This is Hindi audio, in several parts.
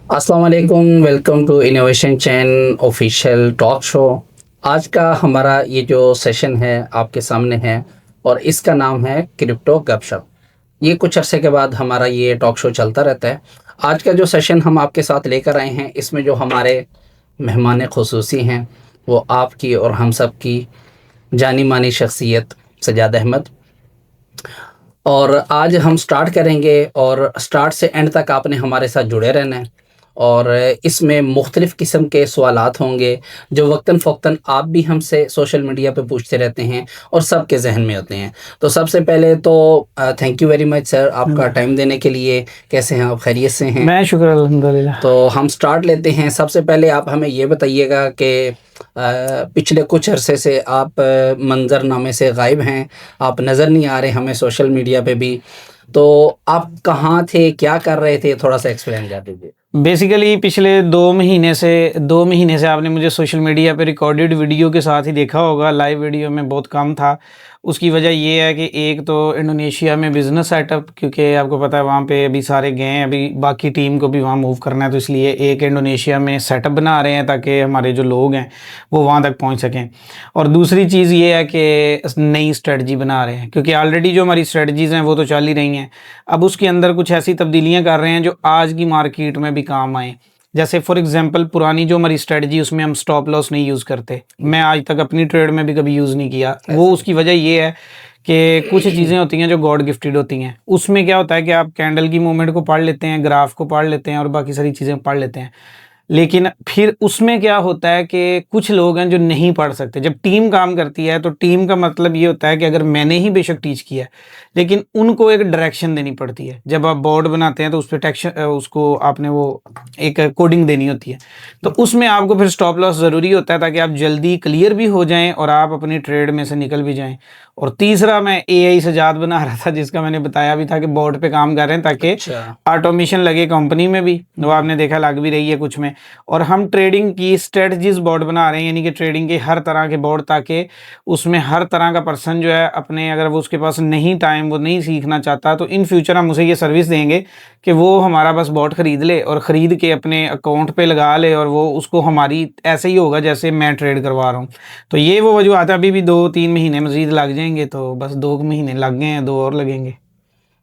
अस्सलाम वालेकुम, welcome to innovation chain official talk show. आज का हमारा ये जो सेशन है आपके सामने है और इसका नाम है क्रिप्टो गपशप। ये कुछ अरसे के बाद हमारा ये टॉक शो चलता रहता है। आज का जो सेशन हम आपके साथ लेकर आए हैं, इसमें जो हमारे मेहमान ख़ुसूसी हैं वो आपकी और हम सब की जानी मानी शख्सियत सजाद अहमद। और आज हम स्टार्ट करेंगे और स्टार्ट से एंड तक आपने हमारे साथ जुड़े रहना है। और इसमें मुख्तलिफ़ किस्म के सवालात होंगे जो वक्तन फ़ौक्तन आप भी हमसे सोशल मीडिया पे पूछते रहते हैं और सबके जहन में होते हैं। तो सबसे पहले तो thank you very much sir आपका टाइम देने के लिए। कैसे हैं आप, खैरियत से हैं? मैं शुक्र अल्हम्दुलिल्लाह। तो हम स्टार्ट लेते हैं। सबसे पहले आप हमें ये बताइएगा कि पिछले कुछ अरसे से आप मंजरनामे से गायब हैं, आप नज़र नहीं आ रहे हमें सोशल मीडिया पे भी। तो आप कहाँ थे, क्या कर रहे थे, थोड़ा सा एक्सप्लेन कर दीजिए। बेसिकली पिछले 2 महीने से आपने मुझे सोशल मीडिया पे रिकॉर्डेड वीडियो के साथ ही देखा होगा। लाइव वीडियो में बहुत कम था। उसकी वजह ये है कि एक तो इंडोनेशिया में बिज़नेस सेटअप, क्योंकि आपको पता है वहाँ पे अभी सारे गए हैं, अभी बाकी टीम को भी वहाँ मूव करना है, तो इसलिए एक इंडोनेशिया में सेटअप बना रहे हैं ताकि हमारे जो लोग हैं वो वहाँ तक पहुँच सकें। और दूसरी चीज़ ये है कि नई स्ट्रेटजी बना रहे हैं, क्योंकि ऑलरेडी जो हमारी स्ट्रेटजीज़ हैं वो तो चल ही रही हैं। अब उसके अंदर कुछ ऐसी तब्दीलियाँ कर रहे हैं जो आज की मार्केट में भी काम आए। जैसे फॉर एग्जांपल पुरानी जो हमारी स्ट्रेटजी, उसमें हम स्टॉप लॉस नहीं यूज़ करते। मैं आज तक अपनी ट्रेड में भी कभी यूज़ नहीं किया। वो उसकी वजह ये है कि कुछ चीज़ें होती हैं जो गॉड गिफ्टेड होती हैं। उसमें क्या होता है कि आप कैंडल की मूवमेंट को पढ़ लेते हैं, ग्राफ को पढ़ लेते हैं और बाकी सारी चीज़ें पढ़ लेते हैं। लेकिन फिर उसमें क्या होता है कि कुछ लोग हैं जो नहीं पढ़ सकते। जब टीम काम करती है तो टीम का मतलब ये होता है कि अगर मैंने ही बेशक टीच किया है, लेकिन उनको एक डायरेक्शन देनी पड़ती है। जब आप बोर्ड बनाते हैं तो उस पे उसको आपने वो एक कोडिंग देनी होती है, तो उसमें आपको फिर स्टॉप लॉस ज़रूरी होता है ताकि आप जल्दी क्लियर भी हो जाएं और आप अपनी ट्रेड में से निकल भी जाएं। और तीसरा मैं एआई सजाद बना रहा था, जिसका मैंने बताया भी था कि बोर्ड पे काम कर रहे हैं ताकि ऑटोमेशन लगे कंपनी में भी, वो आपने देखा लग भी रही है कुछ में। और हम ट्रेडिंग की स्ट्रेटजीज बोर्ड बना रहे हैं, यानी कि ट्रेडिंग के हर तरह के बोर्ड, ताकि उसमें हर तरह का पर्सन जो है अपने, अगर वो उसके पास नहीं टाइम, वो नहीं सीखना चाहता, तो इन फ्यूचर हम उसे ये सर्विस देंगे कि वो हमारा बस बोर्ड ख़रीद ले और ख़रीद के अपने अकाउंट पे लगा ले, और वो उसको हमारी ऐसे ही होगा जैसे मैं ट्रेड करवा रहा हूँ। तो ये वो वजूहत है। अभी भी 2-3 महीने मज़ीद लग जाएंगे, तो बस 2 महीने लग गए हैं, 2 और लगेंगे।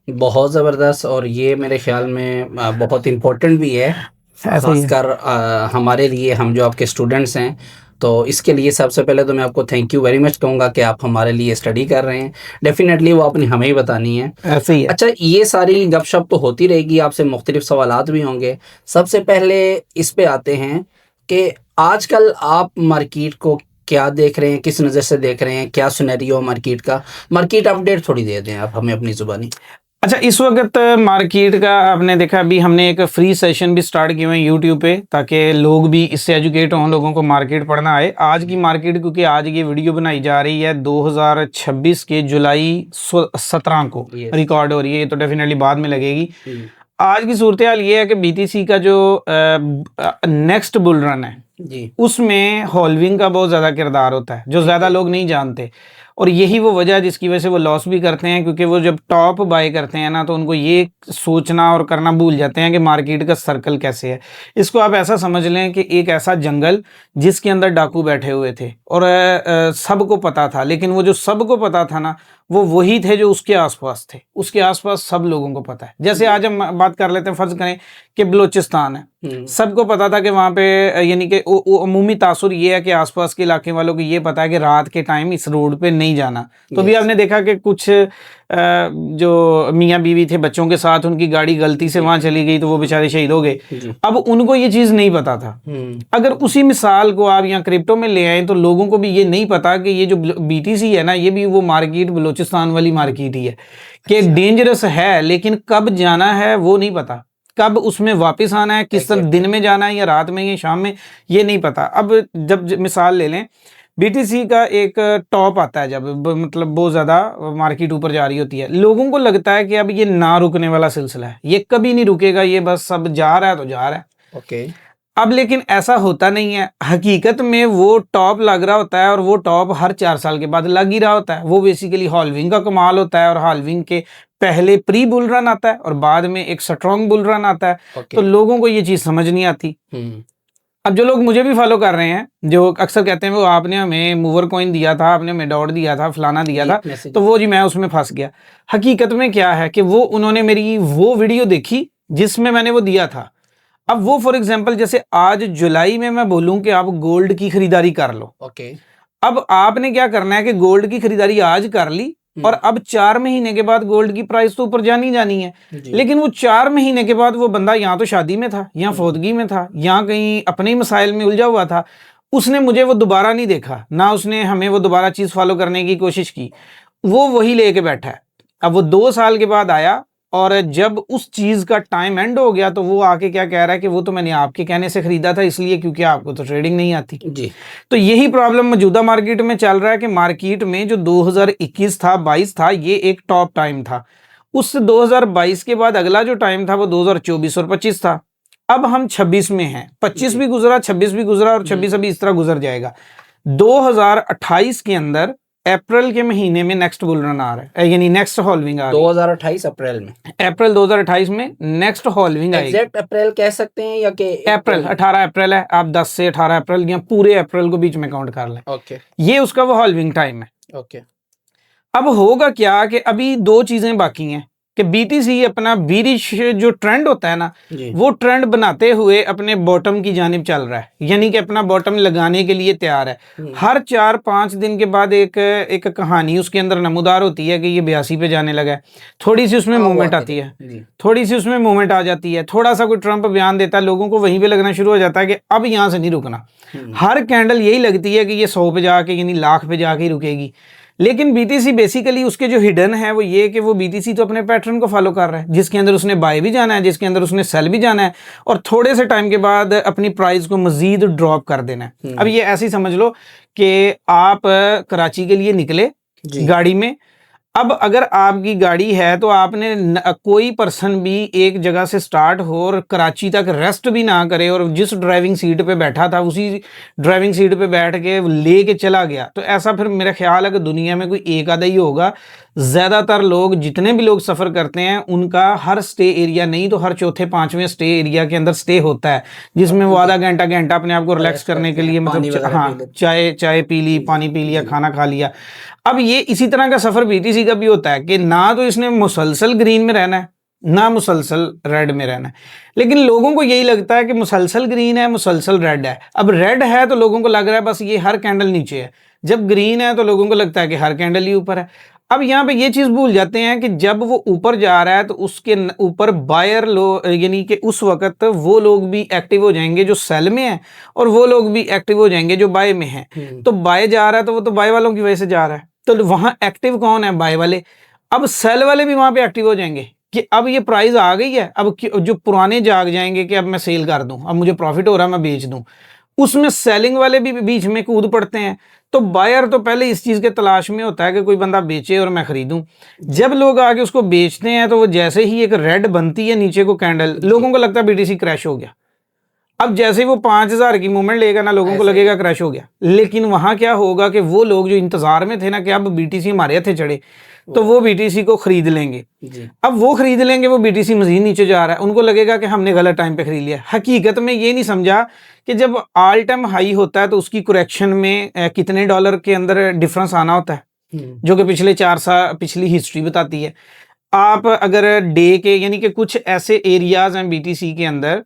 बहुत ज़बरदस्त। और ये मेरे ख्याल में बहुत इम्पोर्टेंट भी है, ऐसे ही है। ख़ासकर हमारे लिए, हम जो आपके स्टूडेंट्स हैं। तो इसके लिए सबसे पहले तो मैं आपको थैंक यू वेरी मच कहूँगा कि आप हमारे लिए स्टडी कर रहे हैं। डेफ़िनेटली वो आपने हमें ही बतानी है। ऐसे ही है। अच्छा, ये सारी गपशप तो होती रहेगी, आपसे मुख्तलिफ सवालात भी होंगे। सबसे पहले इस पे आते हैं कि आजकल आप मार्केट को क्या देख रहे हैं, किस नज़र से देख रहे हैं, क्या सिनेरियो मार्केट का? मार्केट अपडेट थोड़ी दे दें आप हमें अपनी ज़ुबानी। अच्छा, इस वक्त मार्केट का आपने देखा, अभी हमने एक फ्री सेशन भी स्टार्ट किए हुए हैं यूट्यूब पे, ताकि लोग भी इससे एजुकेट हों, लोगों को मार्केट पढ़ना आए। आज की मार्केट, क्योंकि आज ये वीडियो बनाई जा रही है 2026 के जुलाई 17 को रिकॉर्ड हो रही है, ये तो डेफिनेटली बाद में लगेगी। आज की सूरत हाल ये है कि बीटीसी का जो नेक्स्ट बुल रन है जी, उसमें हॉल्विंग का बहुत ज़्यादा किरदार होता है, जो ज़्यादा लोग नहीं जानते। और यही वो वजह है जिसकी वजह से वो लॉस भी करते हैं, क्योंकि वो जब टॉप बाय करते हैं ना, तो उनको ये सोचना और करना भूल जाते हैं कि मार्केट का सर्कल कैसे है। इसको आप ऐसा समझ लें कि एक ऐसा जंगल जिसके अंदर डाकू बैठे हुए थे, और सबको पता था, लेकिन वो जो सबको पता था ना, वो वही थे जो उसके आसपास थे। उसके आसपास सब लोगों को पता है। जैसे आज हम बात कर लेते हैं, फ़र्ज़ करें कि बलूचिस्तान है, सबको पता था कि वहाँ पे, यानी कि अमूमी तासुर ये है कि आसपास के इलाके वालों को ये पता है कि रात के टाइम इस रोड पे नहीं जाना। तो भी आपने देखा कि कुछ जो मियाँ बीवी थे बच्चों के साथ, उनकी गाड़ी गलती से वहाँ चली गई, तो वो बेचारे शहीद हो गए। अब उनको ये चीज़ नहीं पता था। अगर उसी मिसाल को आप यहाँ क्रिप्टो में ले आए, तो लोगों को भी ये नहीं पता कि ये जो बीटीसी है ना, ये भी वो मार्केट बलूचिस्तान वाली मार्केट ही है, कि डेंजरस है, लेकिन कब जाना है वो नहीं पता, कब उसमें वापस आना है, किस दिन में जाना है, या रात में या शाम में, ये नहीं पता। अब जब मिसाल ले लें, बीटीसी का एक टॉप आता है, जब मतलब बहुत ज़्यादा मार्केट ऊपर जा रही होती है, लोगों को लगता है कि अब ये ना रुकने वाला सिलसिला है, ये कभी नहीं रुकेगा, ये बस अब जा रहा है तो जा रहा है। ओके। अब लेकिन ऐसा होता नहीं है। हकीकत में वो टॉप लग रहा होता है, और वो टॉप हर 4 साल के बाद लग ही रहा होता है। वो बेसिकली हॉल्विंग का कमाल होता है, और हॉल्विंग के पहले प्री बुल रन आता है और बाद में एक स्ट्रॉन्ग बुल रन आता है। ओके। तो लोगों को ये चीज़ समझ नहीं आती। अब जो लोग मुझे भी फॉलो कर रहे हैं, जो अक्सर कहते हैं वो आपने हमें मूवर कॉइन दिया था, आपने हमें डॉट दिया था, फलाना दिया था, तो वो जी मैं उसमें फंस गया। हकीकत में क्या है कि वो उन्होंने मेरी वो वीडियो देखी जिसमें मैंने वो दिया था। अब वो फॉर एग्जांपल जैसे आज जुलाई में मैं बोलूं कि आप गोल्ड की खरीदारी कर लो। ओके। अब आपने क्या करना है कि गोल्ड की खरीदारी आज कर ली और अब 4 महीने के बाद गोल्ड की प्राइस तो ऊपर जानी जानी है। लेकिन वो 4 महीने के बाद वो बंदा यहाँ तो शादी में था, यहाँ फौतगी में था, यहाँ कहीं अपने ही मसाइल में उलझा हुआ था। उसने मुझे वो दोबारा नहीं देखा, ना उसने हमें वो दोबारा चीज़ फॉलो करने की कोशिश की, वो वही लेके बैठा है। अब वो 2 साल के बाद आया और जब उस चीज़ का टाइम एंड हो गया तो वो आके क्या कह रहा है कि वो तो मैंने आपके कहने से खरीदा था इसलिए क्योंकि आपको तो ट्रेडिंग नहीं आती जी। तो यही प्रॉब्लम मौजूदा मार्केट में चल रहा है कि मार्केट में जो 2021 था 22 था ये एक टॉप टाइम था। उस 2022 के बाद अगला जो टाइम था वो 2024 और 25 था। अब हम 26 में हैं, 25 भी गुजरा, 26 भी गुजरा और 26 अभी इस तरह गुजर जाएगा। 2028 के अंदर अप्रैल के महीने में नेक्स्ट बुल रन आ रहा है, यानी नेक्स्ट हॉल्विंग आ रही है 2028 अप्रैल में। अप्रैल 2028 में नेक्स्ट हॉल्विंग आएगी। एग्जैक्ट अप्रैल कह सकते हैं या कि अप्रैल 18 अप्रैल है, आप 10 से 18 अप्रैल या पूरे अप्रैल को बीच में काउंट कर लें। ओके। ये उसका वो हॉल्विंग टाइम है। ओके। अब होगा क्या कि अभी 2 चीजें बाकी हैं कि बीटीसी अपना बीरिश जो ट्रेंड होता है ना जी। वो ट्रेंड बनाते हुए अपने बॉटम की जानिब चल रहा है, यानी कि अपना बॉटम लगाने के लिए तैयार है। हर 4-5 दिन के बाद एक कहानी उसके अंदर नमूदार होती है कि ये 82 पे जाने लगा है, थोड़ी सी उसमें मूवमेंट आती है, थोड़ी सी उसमें मूवमेंट आ जाती है, थोड़ा सा कोई ट्रंप बयान देता है, लोगों को वहीं पे लगना शुरू हो जाता है कि अब यहाँ से नहीं रुकना। हर कैंडल यही लगती है कि ये 100 पे जाके यानी लाख पे जाके रुकेगी। लेकिन बीटीसी बेसिकली उसके जो हिडन है वो ये कि वो बीटीसी तो अपने पैटर्न को फॉलो कर रहा है, जिसके अंदर उसने बाय भी जाना है, जिसके अंदर उसने सेल भी जाना है और थोड़े से टाइम के बाद अपनी प्राइस को मजीद ड्रॉप कर देना है। अब ये ऐसे ही समझ लो कि आप कराची के लिए निकले गाड़ी में। अब अगर आपकी गाड़ी है तो आपने कोई पर्सन भी एक जगह से स्टार्ट हो और कराची तक रेस्ट भी ना करे और जिस ड्राइविंग सीट पे बैठा था उसी ड्राइविंग सीट पे बैठ के ले के चला गया, तो ऐसा फिर मेरा ख्याल है कि दुनिया में कोई एक आधा ही होगा। ज़्यादातर लोग जितने भी लोग सफ़र करते हैं उनका हर स्टे एरिया नहीं तो हर चौथे 5वें स्टे एरिया के अंदर स्टे होता है, जिसमें वो आधा घंटा अपने आप को रिलैक्स करने के लिए मतलब हाँ चाय पी ली, पानी पी लिया, खाना खा लिया। अब ये इसी तरह का सफ़र बीटीसी का भी होता है कि ना तो इसने मुसलसल ग्रीन में रहना है ना मुसलसल रेड में रहना है, लेकिन लोगों को यही लगता है कि मुसलसल ग्रीन है मुसलसल रेड है। अब रेड है तो लोगों को लग रहा है बस ये हर कैंडल नीचे है, जब ग्रीन है तो लोगों को लगता है कि हर कैंडल ही ऊपर है। अब यहाँ पे ये चीज़ भूल जाते हैं कि जब वो ऊपर जा रहा है तो उसके ऊपर बायर लोग यानी कि उस वक्त वो लोग भी एक्टिव हो जाएंगे जो सेल में है और वो लोग भी एक्टिव हो जाएंगे जो बाय में है। तो बाय जा रहा है तो वो तो बाय वालों की वजह से जा रहा है, तो वहाँ एक्टिव कौन है? बाय वाले। अब सेल वाले भी वहाँ पे एक्टिव हो जाएंगे कि अब ये प्राइस आ गई है, अब जो पुराने जाग जाएंगे कि अब मैं सेल कर दूं, अब मुझे प्रॉफिट हो रहा है मैं बेच दूं। उसमें सेलिंग वाले भी बीच में कूद पड़ते हैं। तो बायर तो पहले इस चीज़ के तलाश में होता है कि कोई बंदा बेचे और मैं खरीदूं। जब लोग आगे उसको बेचते हैं तो वो जैसे ही एक रेड बनती है नीचे को कैंडल, लोगों को लगता है बीटीसी क्रैश हो गया। अब जैसे ही वो 5000 की मूवमेंट लेगा ना लोगों को लगेगा क्रैश हो गया। लेकिन वहाँ क्या होगा कि वो लोग जो इंतजार में थे ना कि अब बीटीसी हमारे हथे चढ़े, तो वो बीटीसी को खरीद लेंगे। अब वो खरीद लेंगे, वो बीटीसी मजीद नीचे जा रहा है, उनको लगेगा कि हमने गलत टाइम पे खरीद लिया। हकीकत में ये नहीं समझा कि जब ऑल टाइम हाई होता है तो उसकी करेक्शन में कितने डॉलर के अंदर डिफरेंस आना होता है, जो कि पिछले 4 साल पिछली हिस्ट्री बताती है। आप अगर डे के यानी कि कुछ ऐसे एरियाज हैं बीटीसी के अंदर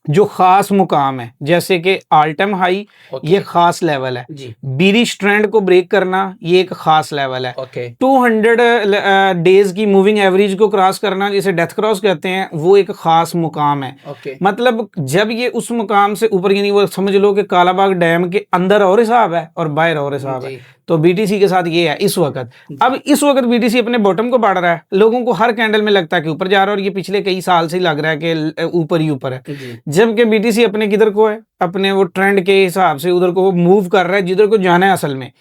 जो खास मुकाम है, जैसे कि ऑल टाइम हाई ये खास लेवल है, बीरिश ट्रेंड को ब्रेक करना ये एक खास लेवल है, 200 डेज की मूविंग एवरेज को क्रॉस करना जिसे डेथ क्रॉस कहते हैं वो एक खास मुकाम है। मतलब जब ये उस मुकाम से ऊपर, यानी वो समझ लो कि कालाबाग डैम के अंदर और हिसाब है और बाहर और हिसाब है, तो बीटीसी के साथ ये है इस वक्त। अब इस वक्त बीटीसी अपने बॉटम को बढ़ रहा है, लोगों को हर कैंडल में लगता है कि ऊपर जा रहा है और ये पिछले कई साल से लग रहा है कि ऊपर ही ऊपर है, जबकि बीटीसी अपने किधर को है, अपने वो ट्रेंड के हिसाब से उधर को मूव कर रहा है जिधर को जाना है असल में।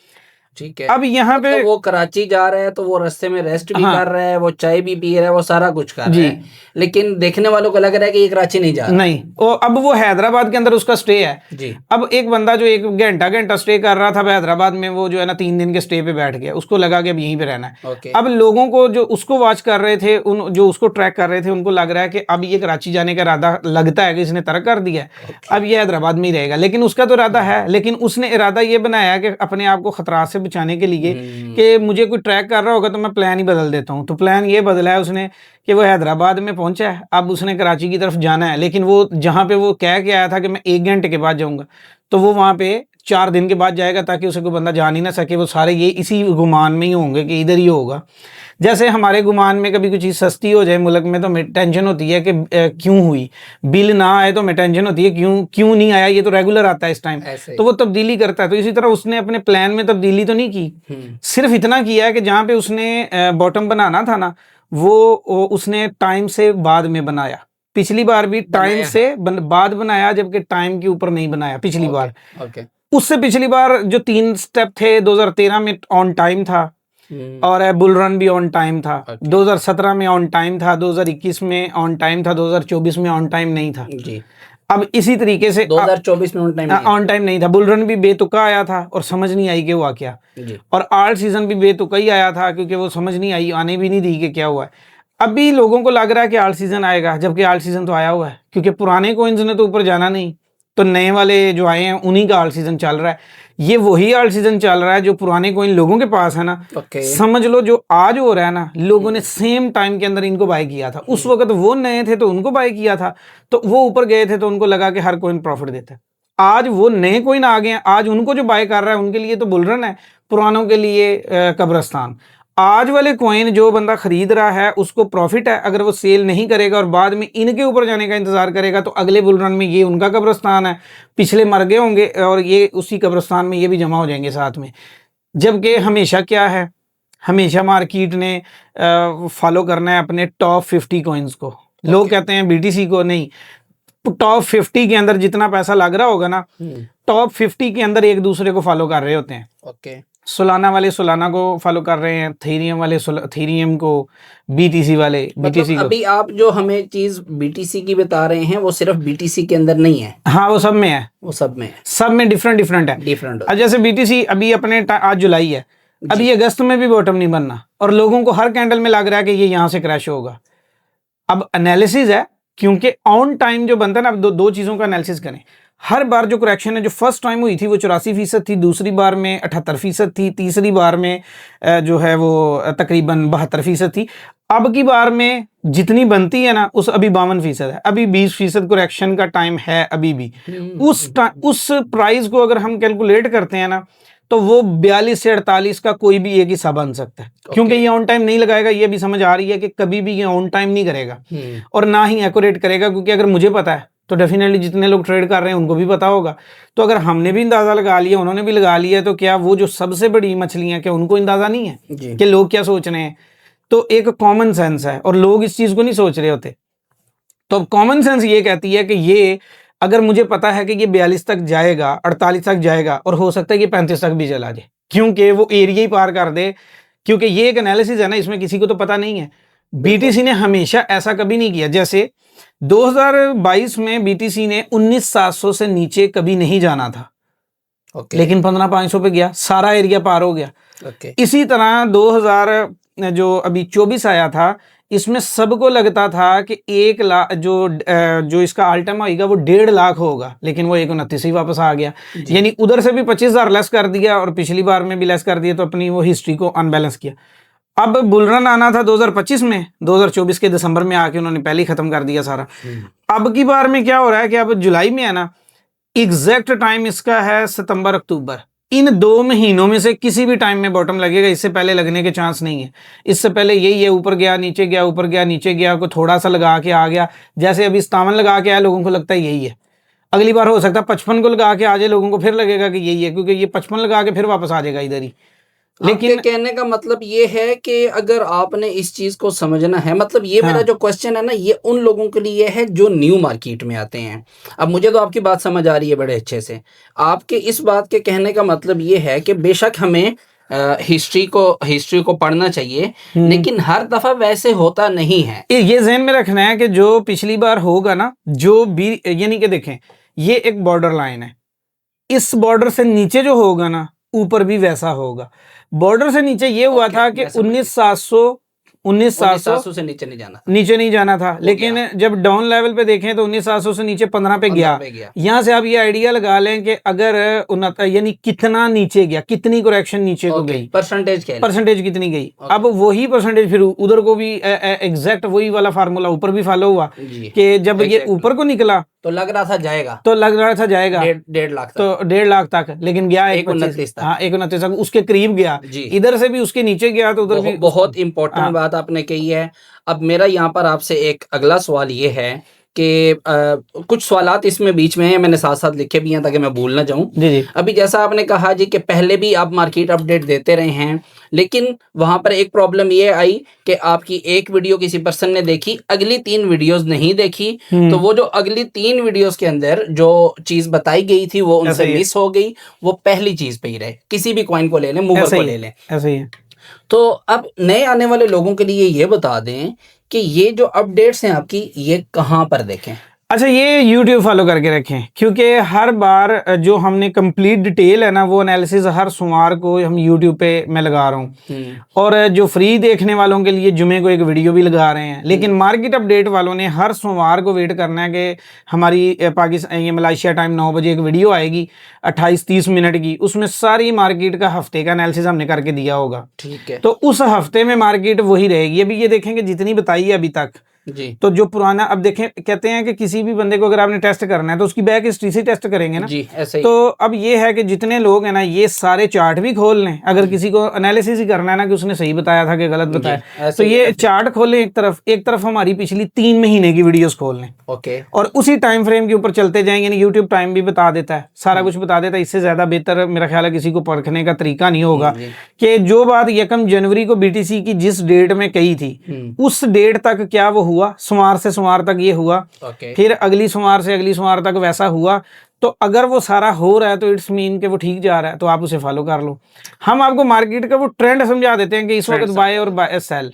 ठीक है। अब यहाँ पे मतलब वो कराची जा रहा है तो वो रास्ते में रेस्ट भी हाँ। कर रहा है, वो चाय भी पी रहा है, वो सारा कुछ कर जी। रहा है, लेकिन देखने वालों को लग रहा है कि ये कराची नहीं जा रहा। नहीं, अब वो हैदराबाद के अंदर उसका स्टे है। जी। अब एक बंदा जो 1 घंटा स्टे कर रहा था हैदराबाद में, वो जो है ना 3 दिन के स्टे पे बैठ गया, उसको लगा कि अब यहीं पे रहना है। ओके। अब लोगों को जो उसको वॉच कर रहे थे, जो उसको ट्रैक कर रहे थे, उनको लग रहा है कि अब ये कराची जाने का इरादा लगता है कि इसने तर्क कर दिया है, अब ये हैदराबाद में ही रहेगा। लेकिन उसका तो इरादा है, लेकिन उसने इरादा ये बनाया कि अपने आप को खतरा से बचाने के लिए कि मुझे कोई ट्रैक कर रहा होगा तो मैं प्लान ही बदल देता हूँ। तो प्लान ये बदला है उसने कि वो हैदराबाद में पहुंचा है, अब उसने कराची की तरफ जाना है, लेकिन वो जहाँ पे वो कह के आया था कि मैं 1 घंटे के बाद जाऊंगा, तो वो वहाँ पे 4 दिन के बाद जाएगा, ताकि उसे कोई बंदा जान ही ना सके। वो सारे ये इसी गुमान में ही होंगे कि इधर ही होगा। जैसे हमारे गुमान में कभी कुछ चीज़ सस्ती हो जाए मुल्क में तो हमें टेंशन होती है कि क्यों हुई, बिल ना आए तो हमें टेंशन होती है क्यों नहीं आया, ये तो रेगुलर आता है इस टाइम, तो वो तब्दीली करता है। तो इसी तरह उसने अपने प्लान में तब्दीली तो नहीं की, सिर्फ इतना किया है कि जहाँ पे उसने बॉटम बनाना था ना, वो उसने टाइम से बाद में बनाया। पिछली बार भी टाइम से बाद बनाया, जबकि टाइम के ऊपर नहीं बनाया पिछली बार। उससे पिछली बार जो 3 स्टेप थे, 2013 में ऑन टाइम था, और बुल रन भी ऑन टाइम था, 2017 में ऑन टाइम था, 2021 में ऑन टाइम था, 2024 में ऑन टाइम नहीं था जी। अब इसी तरीके से 2024 में ऑन टाइम नहीं था। बुल रन भी बेतुका आया था और समझ नहीं आई कि हुआ क्या, और आर्ट सीजन भी बेतुका ही आया था, क्योंकि वो समझ नहीं आई, आने भी नहीं दी कि क्या हुआ है। अभी लोगों को लग रहा है कि आर्ट सीजन आएगा, जबकि आर्ट सीजन तो आया हुआ है, क्योंकि पुराने कॉइन्स ने तो ऊपर जाना नहीं, तो नए वाले जो आए हैं उन्हीं का आर्ट सीजन चल रहा है। ये वही आर्ट सीजन चल रहा है जो पुराने कॉइन लोगों के पास है ना। समझ लो जो आज हो रहा है ना, लोगों ने सेम टाइम के अंदर इनको बाय किया था। उस वक्त वो नए थे तो उनको बाय किया था, तो वो ऊपर गए थे तो उनको लगा कि हर कॉइन प्रॉफिट देता है। आज वो नए कॉइन आ गए हैं, आज उनको जो बाय कर रहा है उनके लिए तो बुल रन है, पुरानों के लिए कब्रिस्तान। आज वाले कॉइन जो बंदा खरीद रहा है उसको प्रॉफिट है, अगर वो सेल नहीं करेगा और बाद में इनके ऊपर जाने का इंतजार करेगा तो अगले बुल रन में ये उनका कब्रिस्तान है, पिछले मर गए होंगे और ये उसी कब्रिस्तान में ये भी जमा हो जाएंगे साथ में। जबकि हमेशा क्या है, हमेशा मार्केट ने फॉलो करना है अपने टॉप 50 कॉइन्स को। लोग कहते हैं बीटीसी को नहीं, टॉप 50 के अंदर जितना पैसा लग रहा होगा ना, टॉप 50 के अंदर एक दूसरे को फॉलो कर रहे होते हैं। सोलाना वाले सोलाना को फॉलो कर रहे हैं, थीरियम वाले थीरियम को, बीटीसी वाले बीटीसी को। अभी आप जो हमें चीज बीटीसी की बता रहे हैं वो सिर्फ बीटीसी के अंदर नहीं है। हाँ, वो सब में है, वो सब में डिफरेंट है। अब जैसे बीटीसी अभी अपने आज जुलाई है, अभी अगस्त में भी बॉटम नहीं बनना, और लोगों को हर कैंडल में लग रहा है कि ये यहाँ से क्रैश होगा। अब एनालिसिस है, क्योंकि ऑन टाइम जो बनता है ना, अब दो चीजों का एनालिसिस करें। हर बार जो करेक्शन है, जो फर्स्ट टाइम हुई थी वो 84% थी, दूसरी बार में 78% थी, तीसरी बार में जो है वो तकरीबन 72% थी। अब की बार में जितनी बनती है ना, उस अभी 52% है, अभी 20% करेक्शन का टाइम है अभी भी। उस प्राइस को अगर हम कैलकुलेट करते हैं ना, तो वो 42 से 48 का कोई भी एक हिस्सा बन सकता है। क्योंकि ये ऑन टाइम नहीं लगाएगा, ये भी समझ आ रही है कि कभी भी ये ऑन टाइम नहीं करेगा और ना ही एक्यूरेट करेगा, क्योंकि अगर मुझे पता है तो डेफिनेटली जितने लोग ट्रेड कर रहे हैं उनको भी पता होगा। तो अगर हमने भी अंदाजा लगा लिया, उन्होंने भी लगा लिया, तो क्या वो जो सबसे बड़ी मछलियां, क्या उनको अंदाजा नहीं है कि लोग क्या सोच रहे हैं? तो एक कॉमन सेंस है, और लोग इस चीज को नहीं सोच रहे होते। तो कॉमन सेंस ये कहती है कि ये अगर मुझे पता है कि ये 42 तक जाएगा, 48 तक जाएगा, और हो सकता है कि 35 तक भी चला जाए, क्योंकि वो एरिया ही पार कर दे, क्योंकि ये एक एनालिसिस है ना, इसमें किसी को तो पता नहीं है। बीटीसी ने हमेशा ऐसा कभी नहीं किया। जैसे 2022 में बीटीसी ने 19,700 से नीचे कभी नहीं जाना था, लेकिन 15,500 पे गया, सारा एरिया पार हो गया। इसी तरह 2000 जो अभी 24 आया था, इसमें सबको लगता था कि 1 लाख जो इसका आल्टम होगा वो 1.5 लाख होगा, लेकिन वो 129 ही वापस आ गया। यानी उधर से भी 25,000 लेस कर दिया और पिछली बार में भी लेस कर दिया, तो अपनी वो हिस्ट्री को अनबैलेंस किया। अब बुलरन आना था 2025 में, 2024 के दिसंबर में आके उन्होंने पहले ही खत्म कर दिया सारा। अब की बार में क्या हो रहा है कि अब जुलाई में है ना, एग्जैक्ट टाइम इसका है सितंबर अक्टूबर। इन 2 महीनों में से किसी भी टाइम में बॉटम लगेगा, इससे पहले लगने के चांस नहीं है। इससे पहले यही है, ऊपर गया नीचे गया, ऊपर गया नीचे गया, को थोड़ा सा लगा के आ गया। जैसे अभी 57 लगा के आया, लोगों को लगता है यही है। अगली बार हो सकता है 55 को लगा के आ जाए, लोगों को फिर लगेगा कि यही है, क्योंकि ये 55 लगा के फिर वापस आ जाएगा इधर ही। लेकिन कहने का मतलब ये है कि अगर आपने इस चीज को समझना है, मतलब ये मेरा जो क्वेश्चन है ना, ये उन लोगों के लिए है जो न्यू मार्केट में आते हैं। अब मुझे तो आपकी बात समझ आ रही है बड़े अच्छे से। आपके इस बात के कहने का मतलब ये है कि बेशक हमें हिस्ट्री को पढ़ना चाहिए, लेकिन हर दफा वैसे होता नहीं है। ये ज़हन में रखना है कि जो पिछली बार होगा ना, जो भी, यानी कि देखें ये एक बॉर्डर लाइन है, इस बॉर्डर से नीचे जो होगा ना ऊपर भी वैसा होगा। बॉर्डर से नीचे ये हुआ था कि 19,700 से नीचे नहीं जाना था, नीचे नहीं जाना था, लेकिन जब डाउन लेवल पे देखें तो 19,700 से नीचे 15 पे गया। यहाँ से आप ये आइडिया लगा लें कि अगर यानी कितना नीचे गया, कितनी करेक्शन नीचे को गई, परसेंटेज कितनी गई। अब वही परसेंटेज फिर उधर को भी एग्जैक्ट वही वाला फार्मूला ऊपर भी फॉलो हुआ कि जब ये ऊपर को निकला तो लग रहा था जाएगा, 1.5 लाख तो 1.5 लाख तक, लेकिन गया 1.29 तक। हाँ, 1.29 तक उसके करीब गया, इधर से भी उसके नीचे गया तो उधर भी। बहुत इंपॉर्टेंट बात आपने कही है। अब मेरा यहाँ पर आपसे एक अगला सवाल ये है कि कुछ सवालात इसमें बीच में हैं, मैंने साथ साथ लिखे भी हैं ताकि मैं भूल ना जाऊं। जी। अभी जैसा आपने कहा जी कि पहले भी आप मार्केट अपडेट देते रहे हैं, लेकिन वहां पर एक प्रॉब्लम ये आई कि आपकी एक वीडियो किसी पर्सन ने देखी, अगली 3 वीडियोस नहीं देखी, तो वो जो अगली 3 वीडियोस के अंदर जो चीज बताई गई थी वो उनसे मिस हो गई, वो पहली चीज पे ही रहे। किसी भी कॉइन को ले लें, मूवर को ले लें, ऐसे ही है। तो अब नए आने वाले लोगों के लिए ये बता दें कि ये जो अपडेट्स हैं आपकी, ये कहाँ पर देखें? अच्छा, ये YouTube फॉलो करके रखें, क्योंकि हर बार जो हमने कंप्लीट डिटेल है ना, वो एनालिसिस हर सोमवार को हम YouTube पे मैं लगा रहा हूँ, और जो फ्री देखने वालों के लिए जुमे को एक वीडियो भी लगा रहे हैं। लेकिन मार्केट अपडेट वालों ने हर सोमवार को वेट करना है कि हमारी पाकिस्तान ये मलेशिया टाइम 9 बजे एक वीडियो आएगी 28-30 मिनट की, उसमें सारी मार्केट का हफ्ते का एनालिसिस हमने करके दिया होगा। ठीक है, तो उस हफ्ते में मार्केट वही रहेगी। अभी ये देखेंगे जितनी बताई है अभी तक जी, तो जो पुराना, अब देखें कहते हैं कि किसी भी बंदे को अगर आपने टेस्ट करना है तो उसकी बैक हिस्ट्री से टेस्ट करेंगे ना जी, ऐसे ही। तो अब ये है कि जितने लोग हैं ना, ये सारे चार्ट भी खोल लें, अगर किसी को एनालिसिस ही करना है ना कि उसने सही बताया था कि गलत बताया, तो ये चार्ट खोलें एक तरफ हमारी पिछली 3 महीने की वीडियोस खोल लें, ओके, और उसी टाइम फ्रेम के ऊपर चलते जाएंगे। यानी यूट्यूब टाइम भी बता देता है, सारा कुछ बता देता है। इससे ज्यादा बेहतर मेरा ख्याल है किसी को परखने का तरीका नहीं होगा कि जो बात 1 जनवरी को BTC की जिस डेट में कही थी, उस डेट तक क्या वो हुआ, सोमवार से सोमवार तक ये हुआ, फिर अगली सोमवार से अगली सोमवार तक वैसा हुआ। तो अगर वो सारा हो रहा है तो इट्स मीन कि वो ठीक जा रहा है, तो आप उसे फॉलो कर लो। हम आपको मार्केट का वो ट्रेंड समझा देते हैं कि इस वक्त बाय और सेल।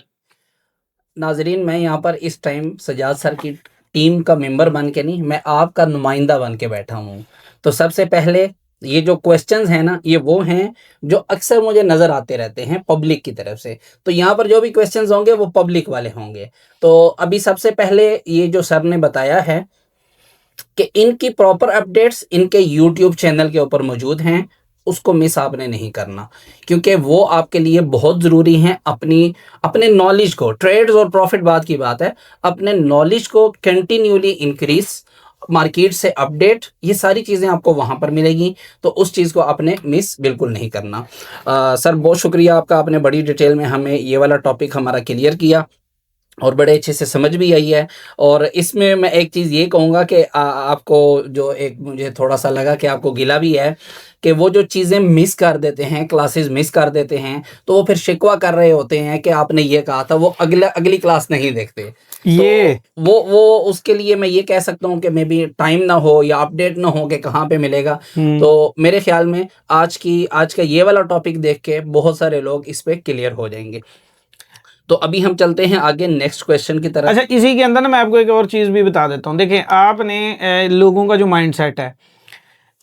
नाजरीन, मैं यहाँ पर इस टाइम सजाद सर की टीम का मेंबर बन के नहीं, मैं आपका नुमाइंदा बन के बैठा हूँ। तो सबसे पहले ये जो क्वेश्चंस हैं ना, ये वो हैं जो अक्सर मुझे नज़र आते रहते हैं पब्लिक की तरफ से। तो यहाँ पर जो भी क्वेश्चंस होंगे वो पब्लिक वाले होंगे। तो अभी सबसे पहले ये जो सर ने बताया है कि इनकी प्रॉपर अपडेट्स इनके यूट्यूब चैनल के ऊपर मौजूद हैं, उसको मिस आपने नहीं करना, क्योंकि वो आपके लिए बहुत ज़रूरी हैं। अपने नॉलेज को, ट्रेड्स और प्रॉफिट बाद की बात है, अपने नॉलेज को कंटिन्यूली इंक्रीज, मार्केट से अपडेट, ये सारी चीज़ें आपको वहाँ पर मिलेगी। तो उस चीज़ को आपने मिस बिल्कुल नहीं करना। सर बहुत शुक्रिया आपका, आपने बड़ी डिटेल में हमें ये वाला टॉपिक हमारा क्लियर किया और बड़े अच्छे से समझ भी आई है। और इसमें मैं एक चीज़ ये कहूँगा कि आपको जो एक मुझे थोड़ा सा लगा कि आपको गिला भी है कि वो जो चीज़ें मिस कर देते हैं, क्लासेस मिस कर देते हैं, तो वो फिर शिकवा कर रहे होते हैं कि आपने ये कहा था, वो अगली क्लास नहीं देखते। ये तो वो उसके लिए मैं ये कह सकता हूँ कि मे बी टाइम ना हो या अपडेट ना हो कि कहाँ पे मिलेगा। तो मेरे ख्याल में आज का ये वाला टॉपिक देख के बहुत सारे लोग इस पे क्लियर हो जाएंगे। तो अभी हम चलते हैं आगे नेक्स्ट क्वेश्चन की तरफ। अच्छा, इसी के अंदर ना मैं आपको एक और चीज़ भी बता देता हूँ। देखें, आपने लोगों का जो माइंडसेट है,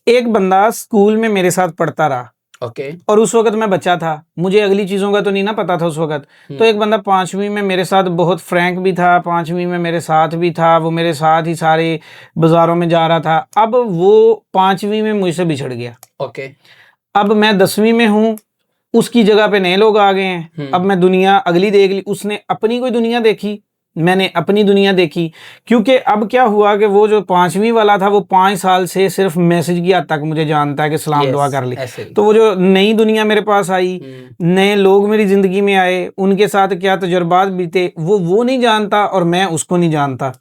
एक बंदा स्कूल में मेरे साथ पढ़ता रहा, ओके, और उस वक्त मैं बच्चा था, मुझे अगली चीज़ों का तो नहीं ना पता था उस वक्त। तो एक बंदा 5वीं में मेरे साथ बहुत फ्रैंक भी था, 5वीं में मेरे साथ भी था, वो मेरे साथ ही सारे बाज़ारों में जा रहा था। अब वो 5वीं में मुझसे बिछड़ गया, ओके, अब मैं 10वीं में हूँ, उसकी जगह पे नए लोग आ गए हैं। अब मैं दुनिया अगली देख ली, उसने अपनी कोई दुनिया देखी, मैंने अपनी दुनिया देखी। क्योंकि अब क्या हुआ कि वो जो 5वीं वाला था वो 5 साल से सिर्फ मैसेज की हद तक मुझे जानता है कि सलाम दुआ कर ली। तो वो जो नई दुनिया मेरे पास आई, नए लोग मेरी जिंदगी में आए, उनके साथ क्या तजुर्बात बीते, वो नहीं जानता और मैं उसको नहीं जानता।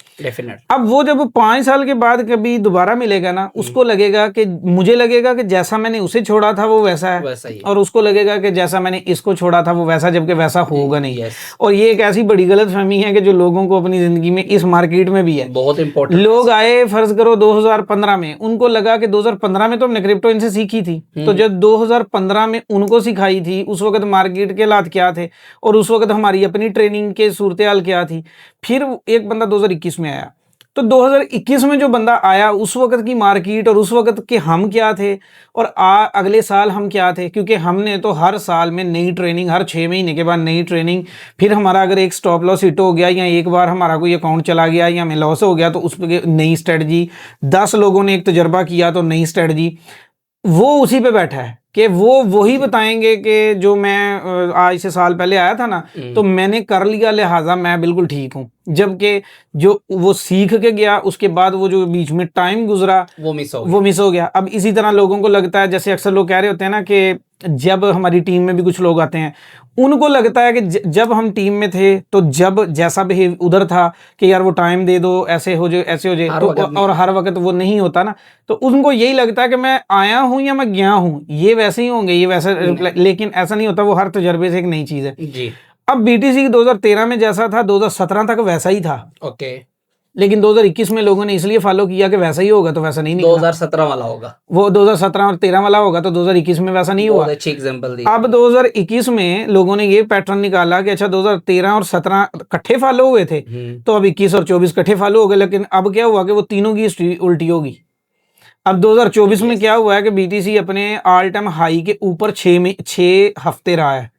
अब वो जब 5 साल के बाद कभी दोबारा मिलेगा ना, उसको लगेगा कि, मुझे लगेगा कि जैसा मैंने उसे छोड़ा था वो वैसा है, और उसको लगेगा कि जैसा मैंने इसको छोड़ा था वो वैसा, जबकि वैसा होगा नहीं। और ये एक ऐसी बड़ी गलतफहमी है कि जो लोगों को अपनी ज़िंदगी में इस मार्केट में भी है। बहुत इंपॉर्टेंट। लोग आए फ़र्ज़ करो 2015 में, उनको लगा कि 2015 में तो हमने क्रिप्टो इनसे सीखी थी, तो जब 2015 में उनको सिखाई थी उस वक्त मार्केट के हालात क्या थे और उस वक्त हमारी अपनी ट्रेनिंग के सूरत हाल क्या थी। फिर एक बंदा 2021 में आया, तो 2021 में जो बंदा आया उस वक्त की मार्केट और उस वक्त के हम क्या थे और अगले साल हम क्या थे, क्योंकि हमने तो हर साल में नई ट्रेनिंग, हर 6 महीने के बाद नई ट्रेनिंग। फिर हमारा अगर एक स्टॉप लॉस हिट हो गया या एक बार हमारा कोई अकाउंट चला गया या हमें लॉस हो गया तो उस पर नई स्ट्रेटजी, 10 लोगों ने एक तजर्बा किया तो नई स्ट्रेटजी। वो उसी पे बैठा है कि वो वही बताएंगे कि जो मैं आज से साल पहले आया था ना तो मैंने कर लिया लिहाजा मैं बिल्कुल ठीक हूँ, जबकि जो वो सीख के गया उसके बाद वो जो बीच में टाइम गुजरा वो मिस हो गया। अब इसी तरह लोगों को लगता है, जैसे अक्सर लोग कह रहे होते हैं ना कि जब हमारी टीम में भी कुछ लोग आते हैं उनको लगता है कि जब हम टीम में थे तो जब जैसा बिहेव उधर था कि यार वो टाइम दे दो, ऐसे हो जाए ऐसे हो जाए, तो और हर वक्त वो नहीं होता ना, तो उनको यही लगता है कि मैं आया हूँ या मैं गया हूँ, ये वैसे ही होंगे, ये वैसे, लेकिन ऐसा नहीं होता। वो हर तजर्बे से एक नई चीज़ है जी। अब बीटीसी 2013 में जैसा था 2017 तक वैसा ही था, ओके, लेकिन 2021 में लोगों ने इसलिए फॉलो किया कि वैसा ही होगा, तो वैसा नहीं निकला। 2017 वाला होगा, वो 2017 और 13 वाला होगा, तो 2021 में वैसा नहीं हुआ। अच्छी एग्जांपल दी। अब 2021 में लोगों ने ये पैटर्न निकाला कि अच्छा 2013 और 17 इकट्ठे फॉलो हुए थे, तो अब 21 और 24 इकट्ठे फॉलो हो गए, लेकिन अब क्या हुआ कि वो तीनों की हिस्ट्री उल्टी होगी। अब 2024 में क्या हुआ है कि बीटीसी अपने ऑल टाइम हाई के ऊपर 6 हफ्ते रहा है,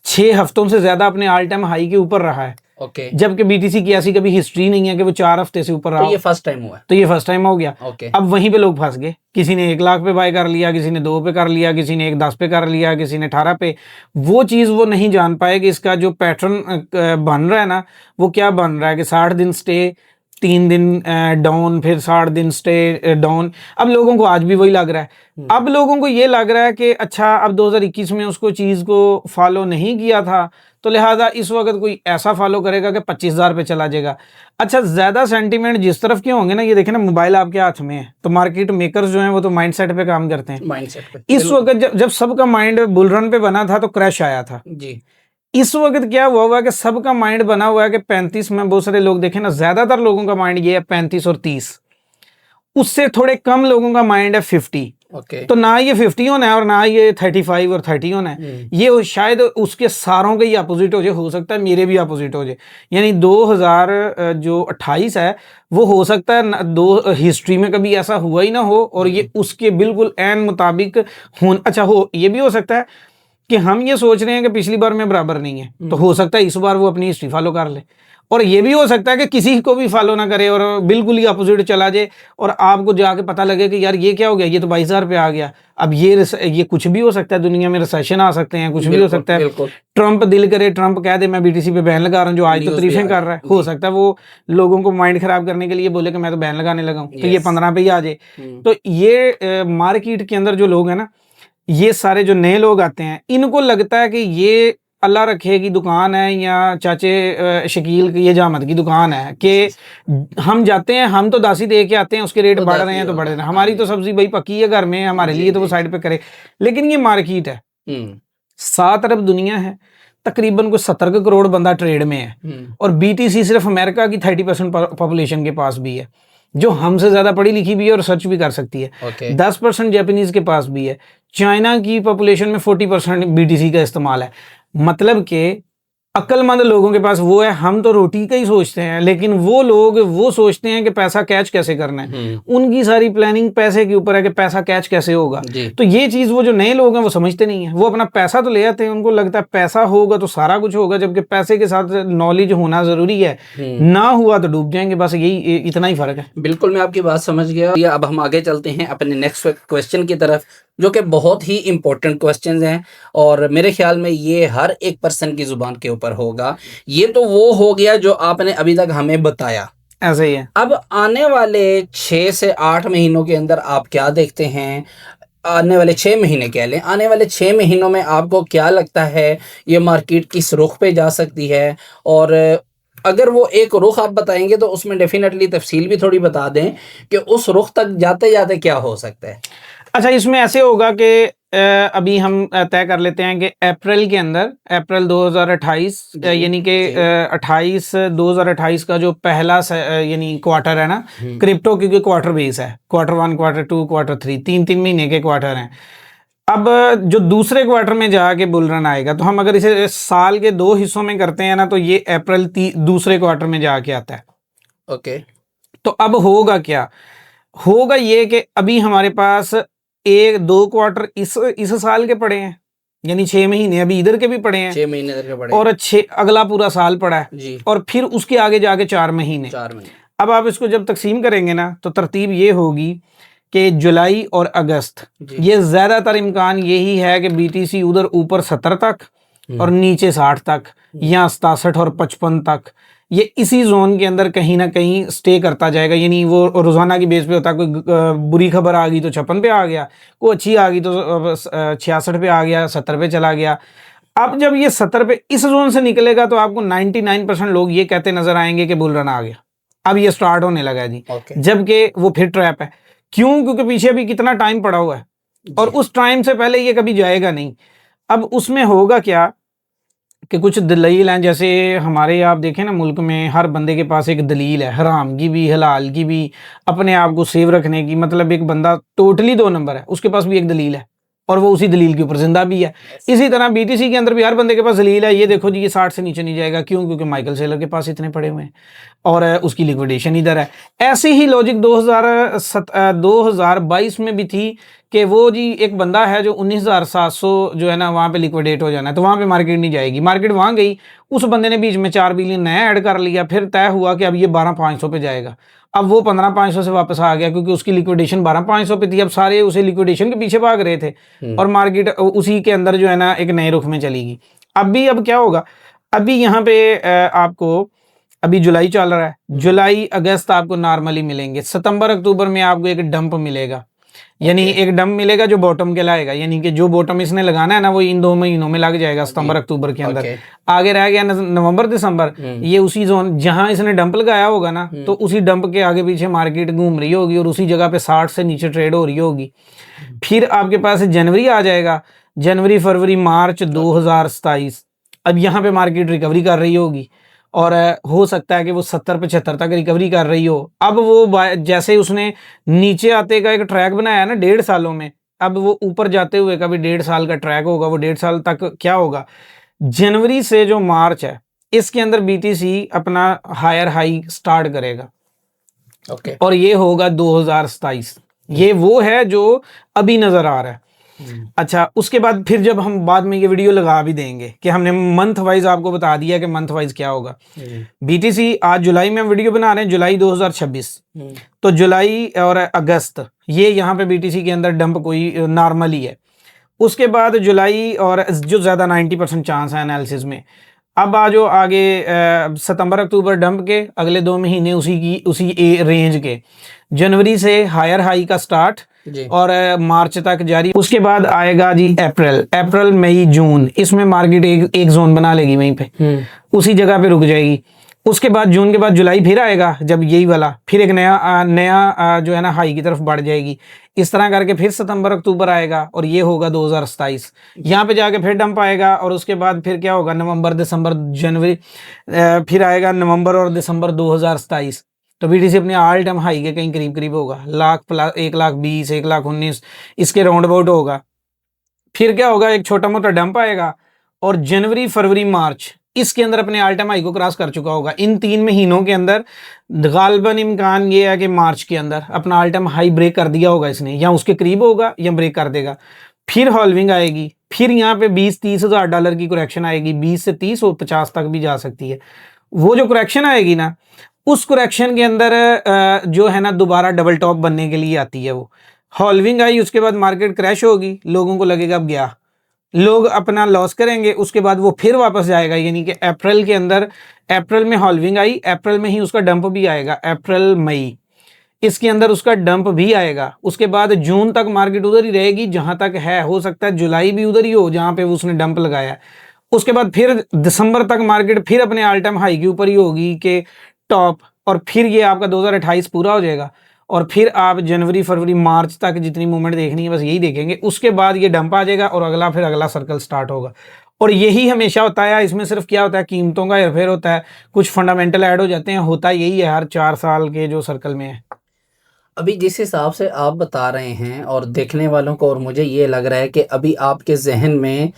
6 हफ्तों से ज्यादा अपने ऑल टाइम हाई के ऊपर रहा है, ओके, जबकि बीटीसी की ऐसी कभी हिस्ट्री नहीं है कि वो 4 हफ्ते से ऊपर रहा। तो ये फर्स्ट टाइम हुआ, तो ये फर्स्ट टाइम हो गया, ओके। अब वहीं पे लोग फंस गए, किसी ने 1 लाख पे बाय कर लिया, किसी ने 2 पे कर लिया, किसी ने 10 पे कर लिया, किसी ने 18 पे। वो चीज वो नहीं जान पाए कि इसका जो पैटर्न बन रहा है ना वो क्या बन रहा है कि 60 दिन स्टे, 3 दिन डाउन, फिर 60 दिन स्टे डाउन। अब लोगों को आज भी वही लग रहा है। अब लोगों को ये लग रहा है कि अच्छा अब 2021 में उसको चीज़ को फॉलो नहीं किया था तो लिहाजा इस वक्त कोई ऐसा फॉलो करेगा कि 25,000 पे चला जाएगा। अच्छा, ज़्यादा सेंटीमेंट जिस तरफ के होंगे ना, ये देखें ना मोबाइल आपके हाथ में है, तो मार्केट मेकर्स जो हैं वो तो माइंडसेट पे काम करते हैं, माइंडसेट पे। इस वक्त जब सबका माइंड बुल रन पे बना था तो क्रैश आया था जी। इस वक्त क्या हुआ है कि सबका माइंड बना हुआ है कि 35 में, बहुत सारे लोग देखें ना, ज्यादातर लोगों का माइंड ये है 35 और 30, उससे थोड़े कम लोगों का माइंड है 50, ओके। तो ना ये 50 होना है और ना ये 35 और 30 होना है, ये शायद उसके सारों के ही अपोजिट हो जाए, हो सकता है मेरे भी अपोजिट हो जाए। यानी 2028 है वो हो सकता है दो हिस्ट्री में कभी ऐसा हुआ ही ना हो और ये उसके बिल्कुल एन मुताबिक अच्छा हो, ये भी हो सकता है कि हम ये सोच रहे हैं कि पिछली बार में बराबर नहीं है, तो हो सकता है इस बार वो अपनी हिस्ट्री फॉलो कर ले, और ये भी हो सकता है कि किसी को भी फॉलो ना करे और बिल्कुल ही अपोजिट चला जाए और आपको जाके पता लगे कि यार ये क्या हो गया, ये तो 22,000 पे आ गया। अब ये कुछ भी हो सकता है, दुनिया में रिसेशन आ सकते हैं, कुछ भी हो सकता है। ट्रंप दिल करे, ट्रंप कह दे मैं बीटीसी पे बैन लगा रहा हूँ, जो आज तो तारीफें कर रहा है, हो सकता है वो लोगों को माइंड खराब करने के लिए बोले कि मैं तो बैन लगाने लगा हूँ, तो ये 15 पे ही आ जाए। तो ये मार्केट के अंदर जो लोग हैं ना, ये सारे जो नए लोग आते हैं, इनको लगता है कि ये अल्लाह रखे की दुकान है या चाचे शकील की ये जामत की दुकान है कि हम जाते हैं, हम तो दासी दे के आते हैं, उसके रेट बढ़ रहे हैं तो बढ़ रहे हैं, हमारी तो सब्जी भाई पकी है घर में, हमारे लिए तो वो साइड पे करे। लेकिन ये मार्केट है, 7 अरब दुनिया है, तकरीबन कुछ 70 करोड़ बंदा ट्रेड में है, और बीटीसी सिर्फ अमेरिका की 30% पॉपुलेशन के पास भी है, जो हमसे ज्यादा पढ़ी लिखी भी है और रिसर्च भी कर सकती है। 10% जापानीज के पास भी है, चाइना की पॉपुलेशन में 40% बीटीसी का इस्तेमाल है। मतलब कि अक्लमंद लोगों के पास वो है, हम तो रोटी का ही सोचते हैं, लेकिन वो लोग वो सोचते हैं कि पैसा कैच कैसे करना है, उनकी सारी प्लानिंग पैसे के ऊपर है कि पैसा कैच कैसे होगा। तो ये चीज वो जो नए लोग हैं वो समझते नहीं है, वो अपना पैसा तो ले आते हैं, उनको लगता है पैसा होगा तो सारा कुछ होगा, जबकि पैसे के साथ नॉलेज होना जरूरी है, ना हुआ तो डूब जाएंगे, बस यही इतना ही फर्क है। बिल्कुल, मैं आपकी बात समझ गया। अब हम आगे चलते हैं अपने नेक्स्ट क्वेश्चन की तरफ, जो कि बहुत ही इंपॉर्टेंट क्वेश्चंस हैं और मेरे ख्याल में ये हर एक पर्सन की जुबान के ऊपर होगा। ये तो वो हो गया जो आपने अभी तक हमें बताया, ऐसा ही है। अब आने वाले 6 से 8 महीनों के अंदर आप क्या देखते हैं? आने वाले 6 महीने कह लें, आने वाले 6 महीनों में आपको क्या लगता है ये मार्केट किस रुख पे जा सकती है? और अगर वो एक रुख आप बताएंगे तो उसमें डेफिनेटली तफसील भी थोड़ी बता दें कि उस रुख तक जाते जाते क्या हो सकता है। अच्छा, इसमें ऐसे होगा कि अभी हम तय कर लेते हैं कि अप्रैल के अंदर, अप्रैल 2028 यानी कि 2028 का जो पहला यानी क्वार्टर है ना क्रिप्टो, क्योंकि क्वार्टर बेस है, क्वार्टर 1, क्वार्टर 2, क्वार्टर 3, 3 महीने के क्वार्टर हैं। अब जो दूसरे क्वार्टर में जाके बुल रन आएगा, तो हम अगर इसे साल के 2 हिस्सों में करते हैं ना, तो ये अप्रैल दूसरे क्वार्टर में जाके आता है। ओके। तो अब होगा क्या, होगा ये कि अभी हमारे पास 1-2 क्वार्टर इस साल के पड़े हैं, यानी 6 महीने अभी इधर के भी पड़े हैं, 6 महीने इधर के पड़े और 6 अगला पूरा साल पड़ा है जी। और फिर उसके आगे जाके 4 महीने। 4 महीने। अब आप इसको जब तकसीम करेंगे ना, तो तरतीब ये होगी कि जुलाई और अगस्त, ये ज्यादातर इम्कान यही है कि बीटीसी उधर ऊपर 70 तक और नीचे 60 तक, या 67 और 55 तक, ये इसी जोन के अंदर कहीं ना कहीं स्टे करता जाएगा। यानी वो रोजाना की बेस पे होता है, कोई बुरी खबर आ गई तो 56 पे आ गया, कोई अच्छी आ गई तो 66 पे आ गया, 70 पे चला गया। अब जब ये 70 पे इस जोन से निकलेगा, तो आपको 99% लोग ये कहते नजर आएंगे कि बुल रन आ गया, अब ये स्टार्ट होने लगा है जी। जबकि वो फिर ट्रैप है। क्यों? क्योंकि पीछे अभी कितना टाइम पड़ा हुआ है और उस टाइम से पहले ये कभी जाएगा नहीं। अब उसमें होगा क्या कि कुछ दलील हैं, जैसे हमारे आप देखें ना, मुल्क में हर बंदे के पास एक दलील है, हराम की भी हलाल की भी, अपने आप को सेव रखने की। मतलब एक बंदा टोटली 2 नंबर है, उसके पास भी एक दलील है और वो उसी दलील के ऊपर जिंदा भी है। इसी तरह बीटीसी के अंदर भी हर बंदे के पास दलील है। ये देखो जी, ये 60 से नीचे नहीं जाएगा। क्यों? क्योंकि माइकल सेलर के पास इतने पड़े हुए हैं और उसकी लिक्विडेशन इधर है। ऐसी ही लॉजिक 2022 में भी थी कि वो जी एक बंदा है जो 19,700 जो है ना, वहाँ पे लिक्विडेट हो जाना है, तो वहाँ पे मार्केट नहीं जाएगी। मार्केट वहाँ गई, उस बंदे ने बीच में 4 बिलियन नया ऐड कर लिया, फिर तय हुआ कि अब ये 12,500 पे जाएगा। अब वो 15,500 से वापस आ गया, क्योंकि उसकी लिक्विडेशन 12,500 पे थी। अब सारे उसे लिक्विडेशन के पीछे भाग रहे थे और मार्केट उसी के अंदर जो है ना एक नए रुख में चलेगी। अब क्या होगा, अभी यहाँ पे आपको अभी जुलाई चल रहा है, जुलाई अगस्त आपको नॉर्मली मिलेंगे। सितंबर अक्टूबर में आपको एक डंप मिलेगा, यानी एक डंप मिलेगा जो बॉटम के लाएगा, यानी कि जो बॉटम इसने लगाना है ना, वो इन 2 महीनों में लग जाएगा, सितंबर अक्टूबर के अंदर। आगे रह गया नवंबर दिसंबर, ये उसी जोन जहां इसने डंप लगाया होगा ना, तो उसी डंप के आगे पीछे मार्केट घूम रही होगी और उसी जगह पे 60 से नीचे ट्रेड हो रही होगी। फिर आपके पास जनवरी आ जाएगा, जनवरी फरवरी मार्च 2027। अब यहाँ पे मार्केट रिकवरी कर रही होगी और हो सकता है कि वो 70-75 तक रिकवरी कर रही हो। अब वो जैसे उसने नीचे आते का एक ट्रैक बनाया ना 1.5 सालों में, अब वो ऊपर जाते हुए का भी 1.5 साल का ट्रैक होगा। वो 1.5 साल तक क्या होगा, जनवरी से जो मार्च है, इसके अंदर बीटीसी अपना हायर हाई स्टार्ट करेगा। ओके। और ये होगा 2027। ये वो है जो अभी नजर आ रहा है। अच्छा, उसके बाद फिर जब हम बाद में ये वीडियो लगा भी देंगे कि हमने मंथ वाइज आपको बता दिया कि मंथ वाइज क्या होगा। बीटीसी आज जुलाई में वीडियो बना रहे हैं, जुलाई 2026, तो जुलाई और अगस्त ये यहाँ पे बीटीसी के अंदर डंप कोई नॉर्मली है। उसके बाद जुलाई और जो ज्यादा 90% चांस है एनालिसिस में। अब आ जो आगे सितंबर अक्टूबर डंप के, अगले 2 महीने उसी रेंज के, जनवरी से हायर हाई का स्टार्ट और मार्च तक जारी। उसके बाद आएगा जी अप्रैल मई जून, इसमें मार्केट एक जोन बना लेगी वहीं पे, उसी जगह पे रुक जाएगी। उसके बाद जून के बाद जुलाई फिर आएगा, जब यही वाला फिर एक नया जो है ना हाई की तरफ बढ़ जाएगी। इस तरह करके फिर सितंबर अक्टूबर आएगा और ये होगा 2027। यहाँ पे जाके फिर डंप आएगा और उसके बाद फिर क्या होगा, नवंबर दिसंबर जनवरी, फिर आएगा नवंबर और दिसंबर 2027। तो बीटीसी अपने ऑल टाइम हाई के कहीं करीब होगा, 1,20,000, 1,19,000 इसके राउंड अबाउट होगा। फिर क्या होगा, एक छोटा मोटा डंप आएगा और जनवरी फरवरी मार्च इसके अंदर अपने ऑल टाइम हाई को क्रॉस कर चुका होगा। इन 3 महीनों के अंदर गालबन इम्कान ये है कि मार्च के अंदर अपना ऑल टाइम हाई ब्रेक कर दिया होगा इसने, या उसके करीब होगा या ब्रेक कर देगा। फिर हॉल्विंग आएगी, फिर यहाँ पे 20-30 हज़ार डॉलर की करेक्शन आएगी, 20 से 30 और 50 तक भी जा सकती है। वो जो करेक्शन आएगी ना, उस करेक्शन के अंदर जो है ना दोबारा डबल टॉप बनने के लिए आती है। वो हॉल्विंग आई, उसके बाद मार्केट क्रैश होगी, लोगों को लगेगा अब गया, लोग अपना लॉस करेंगे, उसके बाद वो फिर वापस जाएगा। यानी कि अप्रैल के अंदर, अप्रैल में हॉल्विंग आई, अप्रैल में ही उसका डंप भी आएगा, अप्रैल मई इसके अंदर उसका डंप भी आएगा। उसके बाद जून तक मार्केट उधर ही रहेगी जहां तक है, हो सकता है जुलाई भी उधर ही हो जहां पे उसने डंप लगाया। उसके बाद फिर दिसंबर तक मार्केट फिर अपने ऑल टाइम हाई के ऊपर ही होगी कि टॉप, और फिर ये आपका 2028 पूरा हो जाएगा और फिर आप जनवरी फरवरी मार्च तक जितनी मूवमेंट देखनी है बस यही देखेंगे, उसके बाद ये डंप आ जाएगा और अगला फिर अगला सर्कल स्टार्ट होगा। और यही हमेशा होता है, इसमें सिर्फ क्या होता है, कीमतों का हेरफेर होता है, कुछ फंडामेंटल ऐड हो जाते हैं, होता यही है हर 4 साल के जो सर्कल में है। अभी जिस हिसाब से आप बता रहे हैं और देखने वालों को और मुझे ये लग रहा है कि अभी आपके जहन में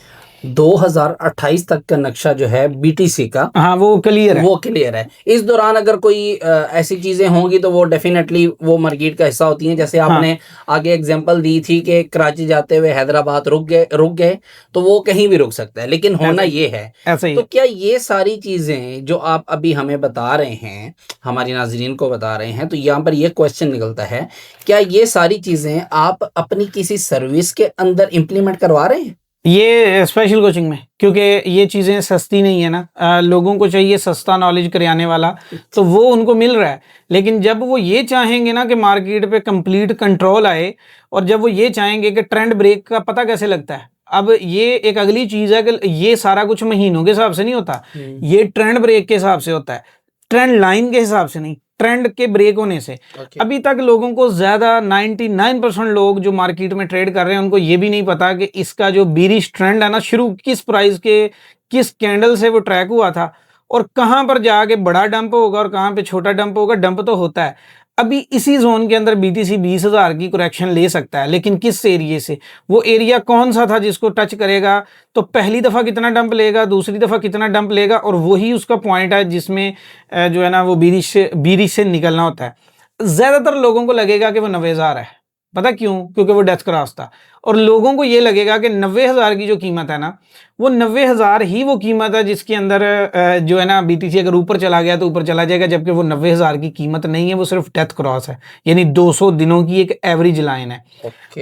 2028 तक का नक्शा जो है बीटीसी का, हाँ वो क्लियर है। वो क्लियर है। इस दौरान अगर कोई ऐसी चीजें होंगी तो वो डेफिनेटली वो मार्केट का हिस्सा होती हैं। जैसे आपने आगे एग्जांपल दी थी कि कराची जाते हुए हैदराबाद रुक गए तो वो कहीं भी रुक सकता है, लेकिन होना ये है। ऐसा ही तो है। क्या ये सारी चीजें जो आप अभी हमें बता रहे हैं, हमारी नाजरीन को बता रहे हैं, तो यहाँ पर ये क्वेश्चन निकलता है, क्या ये सारी चीजें आप अपनी किसी सर्विस के अंदर इम्प्लीमेंट करवा रहे हैं? ये स्पेशल कोचिंग में, क्योंकि ये चीज़ें सस्ती नहीं है ना, लोगों को चाहिए सस्ता नॉलेज कराने वाला, तो वो उनको मिल रहा है। लेकिन जब वो ये चाहेंगे ना कि मार्केट पे कंप्लीट कंट्रोल आए, और जब वो ये चाहेंगे कि ट्रेंड ब्रेक का पता कैसे लगता है, अब ये एक अगली चीज़ है कि ये सारा कुछ महीनों के हिसाब से नहीं होता, ये ट्रेंड ब्रेक के हिसाब से होता है, ट्रेंड लाइन के हिसाब से नहीं, ट्रेंड के ब्रेक होने से। अभी तक लोगों को ज़्यादा 99% लोग जो मार्केट में ट्रेड कर रहे हैं उनको ये भी नहीं पता कि इसका जो बीरिश ट्रेंड है ना, शुरू किस प्राइस के किस कैंडल से वो ट्रैक हुआ था, और कहाँ पर जाके बड़ा डंप होगा और कहाँ पे छोटा डंप होगा। डंप तो होता है, अभी इसी जोन के अंदर बीटीसी 20,000 की करेक्शन ले सकता है, लेकिन किस एरिया से, वो एरिया कौन सा था जिसको टच करेगा, तो पहली दफ़ा कितना डंप लेगा, दूसरी दफ़ा कितना डंप लेगा, और वही उसका पॉइंट है जिसमें जो है ना वो बीरिश से निकलना होता है। ज़्यादातर लोगों को लगेगा कि वो 90,000 है, पता क्यों? क्योंकि वो डेथ क्रॉस था, और लोगों को ये लगेगा कि 90,000 की जो कीमत है ना, वो 90,000 ही वो कीमत है जिसके अंदर जो है ना बीटीसी अगर ऊपर चला गया तो ऊपर चला जाएगा, जबकि वो 90,000 की कीमत नहीं है, वो सिर्फ डेथ क्रॉस है, यानी 200 दिनों की एक एवरेज लाइन है।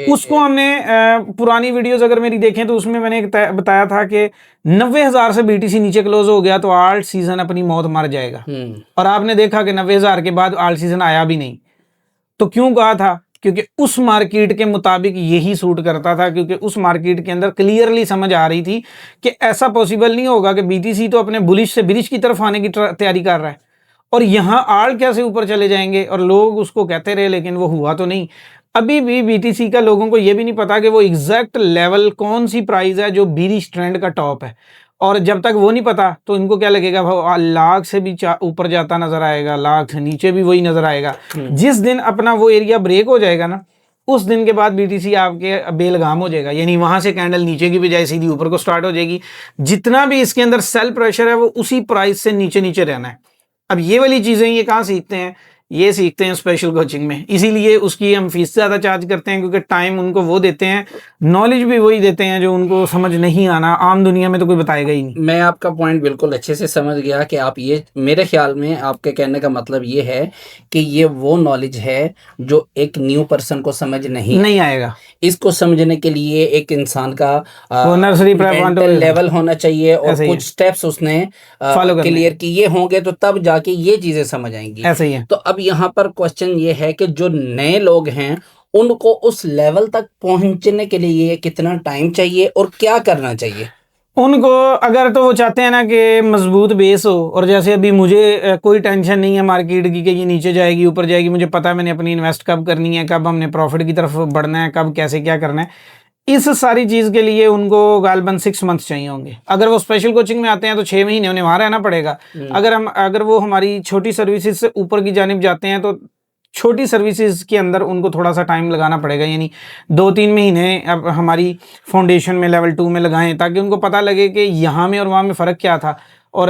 उसको हमने पुरानी वीडियोस अगर मेरी देखें तो उसमें मैंने बताया था कि 90,000 से बीटीसी नीचे क्लोज हो गया तो आल्ट सीजन अपनी मौत मर जाएगा, और आपने देखा कि 90,000 के बाद आल्ट सीजन आया भी नहीं। तो क्यों कहा था? क्योंकि उस मार्केट के मुताबिक यही सूट करता था, क्योंकि उस मार्केट के अंदर क्लियरली समझ आ रही थी कि ऐसा पॉसिबल नहीं होगा कि बीटीसी तो अपने बुलिश से बिरिश की तरफ आने की तैयारी कर रहा है और यहाँ आड़ कैसे ऊपर चले जाएंगे, और लोग उसको कहते रहे लेकिन वो हुआ तो नहीं। अभी भी बीटीसी का लोगों को ये भी नहीं पता कि वो एग्जैक्ट लेवल कौन सी प्राइस है जो बिरिश ट्रेंड का टॉप है, और जब तक वो नहीं पता तो इनको क्या लगेगा, भाई लाख से भी ऊपर जाता नजर आएगा, लाख से नीचे भी वही नजर आएगा। जिस दिन अपना वो एरिया ब्रेक हो जाएगा ना, उस दिन के बाद बीटीसी आपके बेलगाम हो जाएगा, यानी वहां से कैंडल नीचे की बजाय सीधी ऊपर को स्टार्ट हो जाएगी। जितना भी इसके अंदर सेल प्रेशर है वो उसी प्राइस से नीचे नीचे रहना है। अब ये वाली चीजें ये कहाँ सीखते हैं? ये सीखते हैं स्पेशल कोचिंग में, इसीलिए उसकी हम फीस ज़्यादा चार्ज करते हैं, क्योंकि टाइम उनको वो देते हैं, नॉलेज भी वही देते हैं जो उनको समझ नहीं आना, आम दुनिया में तो कोई बताएगा ही नहीं। मैं आपका पॉइंट बिल्कुल अच्छे से समझ गया कि आप ये, मेरे ख्याल में आपके कहने का मतलब ये है कि ये वो नॉलेज है जो एक न्यू पर्सन को समझ नहीं आएगा। इसको समझने के लिए एक इंसान का नर्सरी लेवल होना चाहिए और कुछ स्टेप्स उसने क्लियर किए होंगे, तो तब जाके ये चीजें समझ आएंगी। ऐसा ही है। तो अब यहाँ पर क्वेश्चन ये है कि जो नए लोग हैं उनको उस लेवल तक पहुंचने के लिए कितना टाइम चाहिए और क्या करना चाहिए उनको? अगर तो वो चाहते हैं ना कि मजबूत बेस हो, और जैसे अभी मुझे कोई टेंशन नहीं है मार्केट की कि ये नीचे जाएगी ऊपर जाएगी, मुझे पता है मैंने अपनी इन्वेस्ट कब करनी है, कब हमने प्रॉफिट की तरफ बढ़ना है, कब कैसे क्या करना है, इस सारी चीज़ के लिए उनको गालबन 6 मंथ चाहिए होंगे। अगर वो स्पेशल कोचिंग में आते हैं तो 6 महीने उन्हें वहाँ रहना पड़ेगा। अगर वो हमारी छोटी सर्विसेज से ऊपर की जानिब जाते हैं तो छोटी सर्विसेज के अंदर उनको थोड़ा सा टाइम लगाना पड़ेगा, यानी 2-3 महीने अब हमारी फाउंडेशन में लेवल 2 में लगाएं, ताकि उनको पता लगे कि यहाँ में और वहाँ में फ़र्क क्या था, और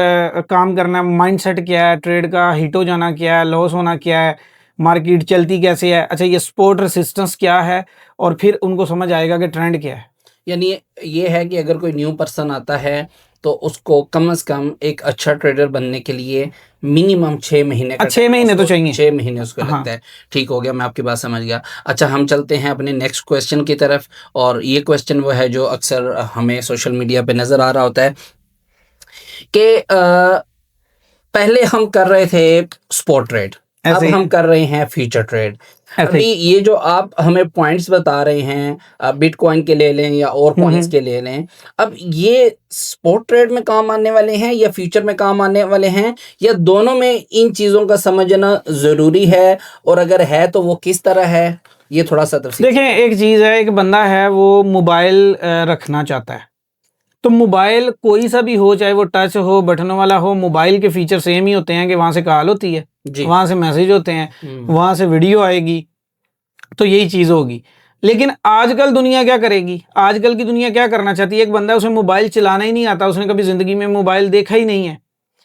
काम करना माइंडसेट क्या है, ट्रेड का हिट हो जाना क्या है, लॉस होना क्या है, मार्केट चलती कैसे है, अच्छा ये सपोर्ट रेसिस्टेंस क्या है, और फिर उनको समझ आएगा कि ट्रेंड क्या है। यानी ये है कि अगर कोई न्यू पर्सन आता है तो उसको कम से कम एक अच्छा ट्रेडर बनने के लिए मिनिमम 6 महीने का 6 महीने तो चाहिए। 6 महीने उसको लगता है। ठीक हो गया, मैं आपकी बात समझ गया। अच्छा, हम चलते हैं अपने नेक्स्ट क्वेश्चन की तरफ, और ये क्वेश्चन वो है जो अक्सर हमें सोशल मीडिया पे नज़र आ रहा होता है कि पहले हम कर रहे थे स्पॉट ट्रेड, अब हम कर रहे हैं फ्यूचर ट्रेड। ऐसे अभी ही। ये जो आप हमें पॉइंट्स बता रहे हैं, बिटकॉइन के ले लें या और कॉइन्स के ले लें, अब ये स्पॉट ट्रेड में काम आने वाले हैं या फ्यूचर में काम आने वाले हैं, या दोनों में इन चीज़ों का समझना ज़रूरी है, और अगर है तो वो किस तरह है, ये थोड़ा सा तफसील। देखें, एक चीज़ है, एक बंदा है वो मोबाइल रखना चाहता है, तो मोबाइल कोई सा भी हो, चाहे वो टच हो, बटन वाला हो, मोबाइल के फीचर सेम ही होते हैं कि वहाँ से कॉल होती है, जी। वहाँ से मैसेज होते हैं, वहाँ से वीडियो आएगी, तो यही चीज़ होगी। लेकिन आजकल दुनिया क्या करेगी, आजकल की दुनिया क्या करना चाहती है, एक बंदा है उसे मोबाइल चलाना ही नहीं आता, उसने कभी ज़िंदगी में मोबाइल देखा ही नहीं है,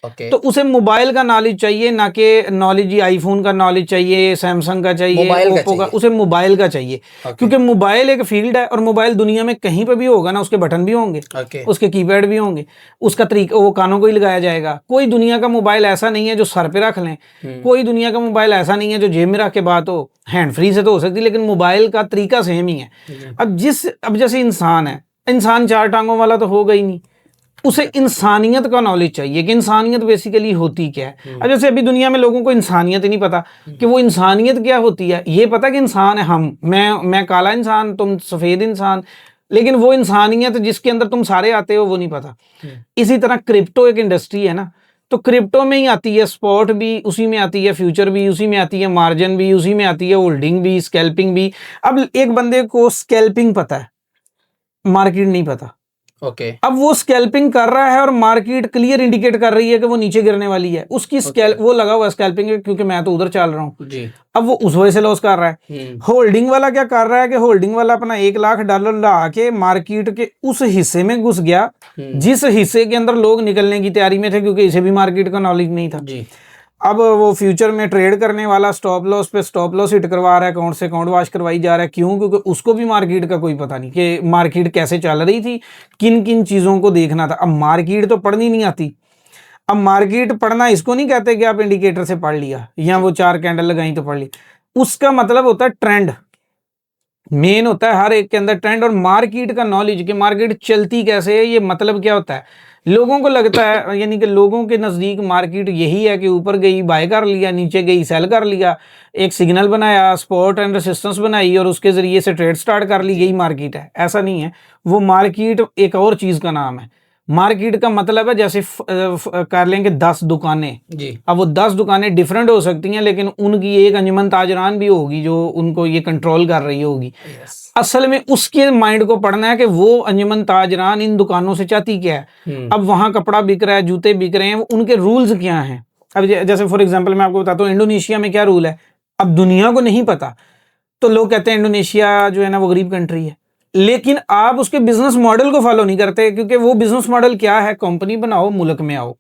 ओके। तो उसे मोबाइल का नॉलेज चाहिए, ना कि नॉलेज ही आईफोन का नॉलेज चाहिए, सैमसंग का चाहिए, मोबाइल का ओप्पो का, चाहिए। उसे मोबाइल का चाहिए। ओके। क्योंकि मोबाइल एक फील्ड है, और मोबाइल दुनिया में कहीं पे भी होगा ना, उसके बटन भी होंगे, ओके। उसके कीपैड भी होंगे, उसका तरीका वो कानों को ही लगाया जाएगा। कोई दुनिया का मोबाइल ऐसा नहीं है जो सर पे रख लें, कोई दुनिया का मोबाइल ऐसा नहीं है जो जेब में रख के बात हो, हैंड फ्री से तो हो सकती है, लेकिन मोबाइल का तरीका सेम ही है। अब जैसे इंसान है, इंसान चार टांगों वाला तो होगा ही नहीं, उसे इंसानियत का नॉलेज चाहिए कि इंसानियत बेसिकली होती क्या है। अब जैसे अभी दुनिया में लोगों को इंसानियत ही नहीं पता कि वो इंसानियत क्या होती है। ये पता कि इंसान है, मैं काला इंसान, तुम सफ़ेद इंसान, लेकिन वो इंसानियत जिसके अंदर तुम सारे आते हो वो नहीं पता। इसी तरह क्रिप्टो एक इंडस्ट्री है ना, तो क्रिप्टो में ही आती है स्पॉट भी, उसी में आती है फ्यूचर भी, उसी में आती है मार्जिन भी, उसी में आती है होल्डिंग भी, स्कैल्पिंग भी। अब एक बंदे को स्कैल्पिंग पता है, मार्केट नहीं पता। ओके। अब वो स्कैल्पिंग कर रहा है और मार्केट क्लियर इंडिकेट कर रही है कि वो नीचे गिरने वाली है, उसकी वो लगा हुआ है स्कैल्पिंग में, क्योंकि मैं तो उधर चल रहा हूँ जी। अब वो उस वजह से लॉस कर रहा है। होल्डिंग वाला क्या कर रहा है कि होल्डिंग वाला अपना $1,00,000 ला के मार्केट के उस हिस्से में घुस गया जिस हिस्से के अंदर लोग निकलने की तैयारी में थे, क्योंकि इसे भी मार्केट का नॉलेज नहीं था। जी। अब वो फ्यूचर में ट्रेड करने वाला स्टॉप लॉस पे स्टॉप लॉस हिट करवा रहा है, अकाउंट से अकाउंट वॉश करवाई जा रहा है। क्यों? क्योंकि उसको भी मार्केट का कोई पता नहीं कि मार्केट कैसे चल रही थी, किन किन चीज़ों को देखना था। अब मार्केट तो पढ़नी नहीं आती। अब मार्केट पढ़ना इसको नहीं कहते कि आप इंडिकेटर से पढ़ लिया या वो 4 कैंडल लगाई तो पढ़ ली। उसका मतलब होता है ट्रेंड, मेन होता है हर एक के अंदर ट्रेंड और मार्केट का नॉलेज कि मार्केट चलती कैसे है। ये मतलब क्या होता है, लोगों को लगता है, यानी कि लोगों के नज़दीक मार्केट यही है कि ऊपर गई बाय कर लिया, नीचे गई सेल कर लिया, एक सिग्नल बनाया, सपोर्ट एंड रेसिस्टेंस बनाई और उसके ज़रिए से ट्रेड स्टार्ट कर ली, यही मार्केट है। ऐसा नहीं है, वो मार्केट एक और चीज़ का नाम है। मार्केट का मतलब है जैसे कर लेंगे 10 दुकानें जी। अब वो 10 दुकानें डिफरेंट हो सकती हैं, लेकिन उनकी एक अंजुमन ताजरान भी होगी जो उनको ये कंट्रोल कर रही होगी। असल में उसके माइंड को पढ़ना है कि वो अंजुमन ताजरान इन दुकानों से चाहती क्या है। अब वहाँ कपड़ा बिक रहा है, जूते बिक रहे हैं, उनके रूल्स क्या हैं। अब जैसे फॉर एग्जांपल मैं आपको बताता हूँ, इंडोनेशिया में क्या रूल है। अब दुनिया को नहीं पता, तो लोग कहते हैं इंडोनेशिया जो है ना वो गरीब कंट्री है, लेकिन आप उसके बिजनेस मॉडल को फॉलो नहीं करते, क्योंकि वो बिजनेस मॉडल क्या है, कंपनी बनाओ, मुल्क में आओ।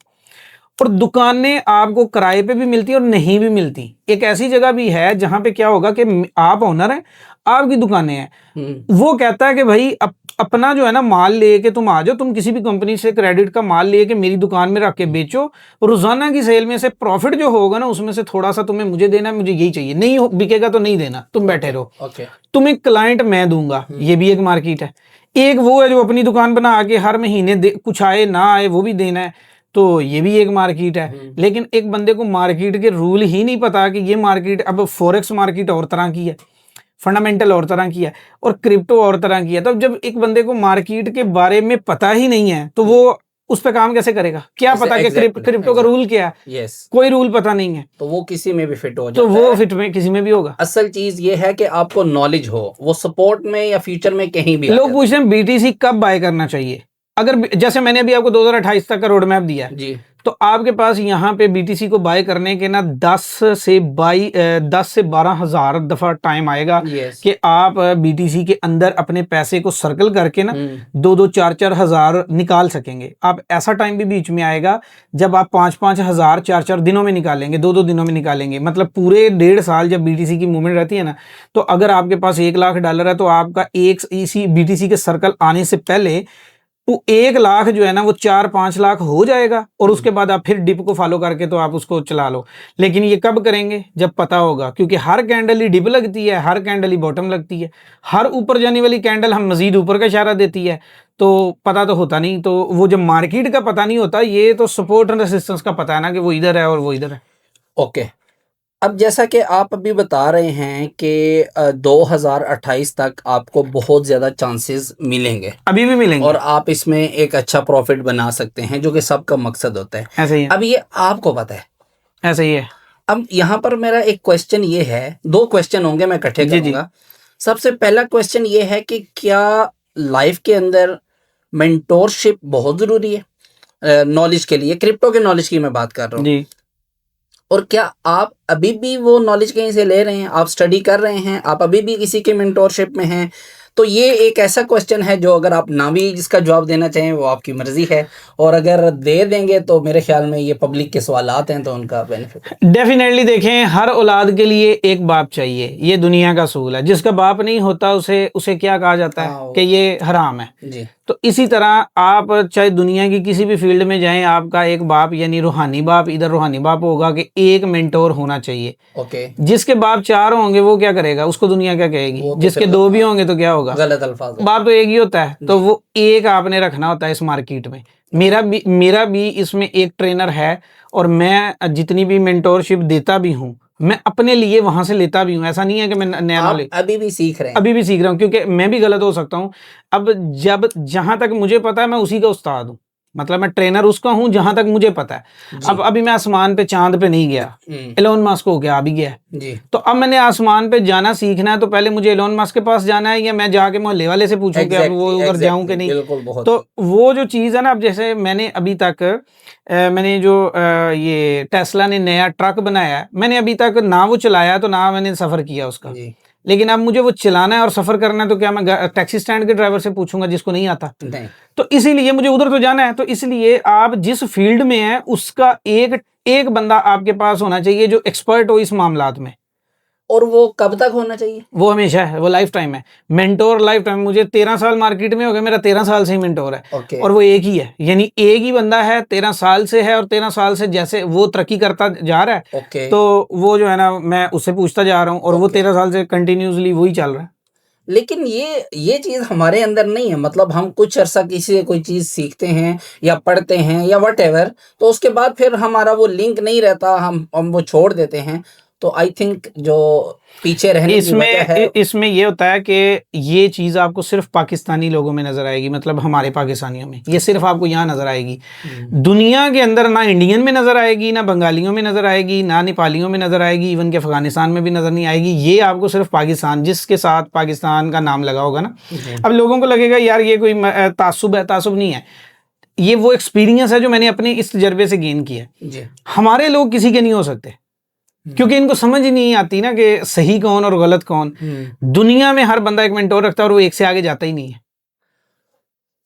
और दुकानें आपको किराए पे भी मिलती है और नहीं भी मिलती। एक ऐसी जगह भी है जहां पे क्या होगा कि आप ओनर हैं, आपकी दुकानें हैं, वो कहता है कि भाई अपना जो है ना माल लेके तुम आ जाओ, तुम किसी भी कंपनी से क्रेडिट का माल लेके मेरी दुकान में रख के बेचो, रोजाना की सेल में से प्रॉफिट जो होगा ना उसमें से थोड़ा सा तुम्हें मुझे देना है, मुझे यही चाहिए, नहीं बिकेगा तो नहीं देना, तुम बैठे रहो, तुम्हें क्लाइंट मैं दूंगा। ये भी एक मार्केट है। एक वो है जो अपनी दुकान बना के हर महीने कुछ आए ना आए वो भी देना है, तो ये भी एक मार्केट है। लेकिन एक बंदे को मार्केट के रूल ही नहीं पता कि ये मार्केट, अब फॉरेक्स मार्केट और तरह की है, फंडामेंटल और तरह की है, और क्रिप्टो और तरह की है। तो जब एक बंदे को मार्केट के बारे में पता ही नहीं है तो वो उस पे काम कैसे करेगा? क्या पता कि क्रिप्टो का रूल क्या है? कोई रूल पता नहीं है, तो वो किसी में भी फिट हो जाता तो वो है। फिट में किसी में भी होगा। असल चीज ये है कि आपको नॉलेज हो, वो सपोर्ट में या फ्यूचर में कहीं भी। लोग पूछते हैं बीटीसी कब बाय करना चाहिए। अगर जैसे मैंने अभी आपको 2028 तक का रोड मैप दिया है जी, तो आपके पास यहाँ पे बीटीसी को बाय करने के ना 10 से 12 हज़ार दफा टाइम आएगा कि आप बीटीसी के अंदर अपने पैसे को सर्कल करके ना 2-2, 4-4 हज़ार निकाल सकेंगे। आप ऐसा टाइम भी बीच में आएगा जब आप 5-5 हज़ार 4-4 दिनों में निकालेंगे, 2-2 दिनों में निकालेंगे। मतलब पूरे 1.5 साल जब बीटीसी की मूवमेंट रहती है ना, तो अगर आपके पास $1,00,000 है तो आपका एक इसी बीटीसी के सर्कल आने से पहले वो 1,00,000 जो है ना वो 4-5 लाख हो जाएगा, और उसके बाद आप फिर डिप को फॉलो करके तो आप उसको चला लो। लेकिन ये कब करेंगे? जब पता होगा, क्योंकि हर कैंडल ही डिप लगती है, हर कैंडल ही बॉटम लगती है, हर ऊपर जाने वाली कैंडल हम मजीद ऊपर का इशारा देती है, तो पता तो होता नहीं। तो वो जब मार्केट का पता नहीं होता, ये तो सपोर्ट एंड रेसिस्टेंस का पता है ना कि वो इधर है और वो इधर है। ओके। अब जैसा कि आप अभी बता रहे हैं कि 2028 तक आपको बहुत ज़्यादा चांसेस मिलेंगे अभी भी मिलेंगे और आप इसमें एक अच्छा प्रॉफिट बना सकते हैं, जो कि सबका मकसद होता है। ऐसे ही है, अब ये आपको पता है। ऐसे ही है। अब यहाँ पर मेरा एक क्वेश्चन ये है, 2 क्वेश्चन होंगे, मैं इकट्ठे जी, जी। करूँगा। सबसे पहला क्वेश्चन ये है कि क्या लाइफ के अंदर मेंटोरशिप बहुत ज़रूरी है? नॉलेज के लिए, क्रिप्टो के नॉलेज की मैं बात कर रहा हूँ। जी। और क्या आप अभी भी वो नॉलेज कहीं से ले रहे हैं? आप स्टडी कर रहे हैं? आप अभी भी किसी के मेंटोरशिप में हैं? तो ये एक ऐसा क्वेश्चन है जो अगर आप ना भी इसका जवाब देना चाहें वो आपकी मर्ज़ी है, और अगर दे देंगे तो मेरे ख़्याल में ये पब्लिक के सवालात हैं, तो उनका बेनिफिट है। डेफिनेटली देखें, हर औलाद के लिए एक बाप चाहिए, ये दुनिया का असूल है। जिसका बाप नहीं होता उसे उसे क्या कहा जाता है हाँ, कि ये हराम है। जी। तो इसी तरह आप चाहे दुनिया की किसी भी फील्ड में जाएं, आपका एक बाप यानी रूहानी बाप, इधर रूहानी बाप होगा कि एक मेंटोर होना चाहिए। ओके। जिसके बाप 4 होंगे वो क्या करेगा, उसको दुनिया क्या कहेगी। वो तो जिसके फिर 2 भी होंगे तो क्या होगा, गलत अल्फाज है। बाप तो एक ही होता है। तो वो एक आपने रखना होता है इस मार्केट में। मेरा भी इसमें एक ट्रेनर है, और मैं जितनी भी मेंटोरशिप देता भी हूँ, मैं अपने लिए वहां से लेता भी हूँ। ऐसा नहीं है कि मैं नया आप नॉलेज अभी भी सीख रहे हैं? अभी भी सीख रहा हूँ, क्योंकि मैं भी गलत हो सकता हूँ। अब जब जहां तक मुझे पता है मैं उसी का उस्ताद हूँ, मतलब मैं ट्रेनर उसका हूँ जहां तक मुझे पता है। जी। अब अभी मैं आसमान पे चांद पे नहीं गया, एलोन मस्क हो गया, अभी गया है। जी। तो अब मैंने आसमान पे जाना सीखना है, तो पहले मुझे एलोन मस्क के पास जाना है, या मैं जाके मोहल्ले वाले से पूछूं कि अब वो उधर जाऊं कि नहीं। बिल्कुल, बहुत। तो वो जो चीज़ है ना, अब जैसे मैंने अभी तक मैंने जो ये टेस्ला ने नया ट्रक बनाया है, मैंने अभी तक ना वो चलाया, तो ना मैंने सफ़र किया उसका। जी। लेकिन अब मुझे वो चलाना है और सफ़र करना है, तो क्या मैं टैक्सी स्टैंड के ड्राइवर से पूछूंगा जिसको नहीं आता? नहीं। तो इसीलिए मुझे उधर तो जाना है। तो इसलिए आप जिस फील्ड में हैं उसका एक एक बंदा आपके पास होना चाहिए जो एक्सपर्ट हो इस मामलात में। और वो कब तक होना चाहिए? वो हमेशा है, वो लाइफ टाइम है। Mentor life time. मुझे 13 साल मार्केट में हो गए, मेरा 13 साल से ही मेंटोर है। ओके। और वो एक ही है, यानी एक ही बंदा है, 13 साल से है, और 13 साल से जैसे वो तरक्की करता जा रहा है, ओके। तो वो जो है ना, मैं उससे पूछता जा रहा हूँ, और वो ओके। 13 साल से कंटिन्यूसली वही चल रहा है। लेकिन ये चीज़ हमारे अंदर नहीं है, मतलब हम कुछ अरसा किसी से कोई चीज़ सीखते हैं या पढ़ते हैं या व्हाटएवर, तो उसके बाद फिर हमारा वो लिंक नहीं रहता, हम वो छोड़ देते हैं। तो आई थिंक जो पीछे रहने की वजह है। इसमें ये होता है कि ये चीज़ आपको सिर्फ पाकिस्तानी लोगों में नजर आएगी, मतलब हमारे पाकिस्तानियों में, ये सिर्फ आपको यहाँ नजर आएगी। दुनिया के अंदर ना इंडियन में नजर आएगी, ना बंगालियों में नजर आएगी, ना नेपालियों में नजर आएगी, इवन के अफगानिस्तान में भी नजर नहीं आएगी। ये आपको सिर्फ पाकिस्तान, जिसके साथ पाकिस्तान का नाम लगा होगा ना, अब लोगों को लगेगा यार ये कोई तासुब है। तासुब नहीं है, ये वो एक्सपीरियंस है जो मैंने अपने इस तजर्बे से गेन किया है। हमारे लोग किसी के नहीं हो सकते, क्योंकि इनको समझ ही नहीं आती ना कि सही कौन और गलत कौन। दुनिया में हर बंदा एक मेंटोर रखता है, और वो एक से आगे जाता ही नहीं है।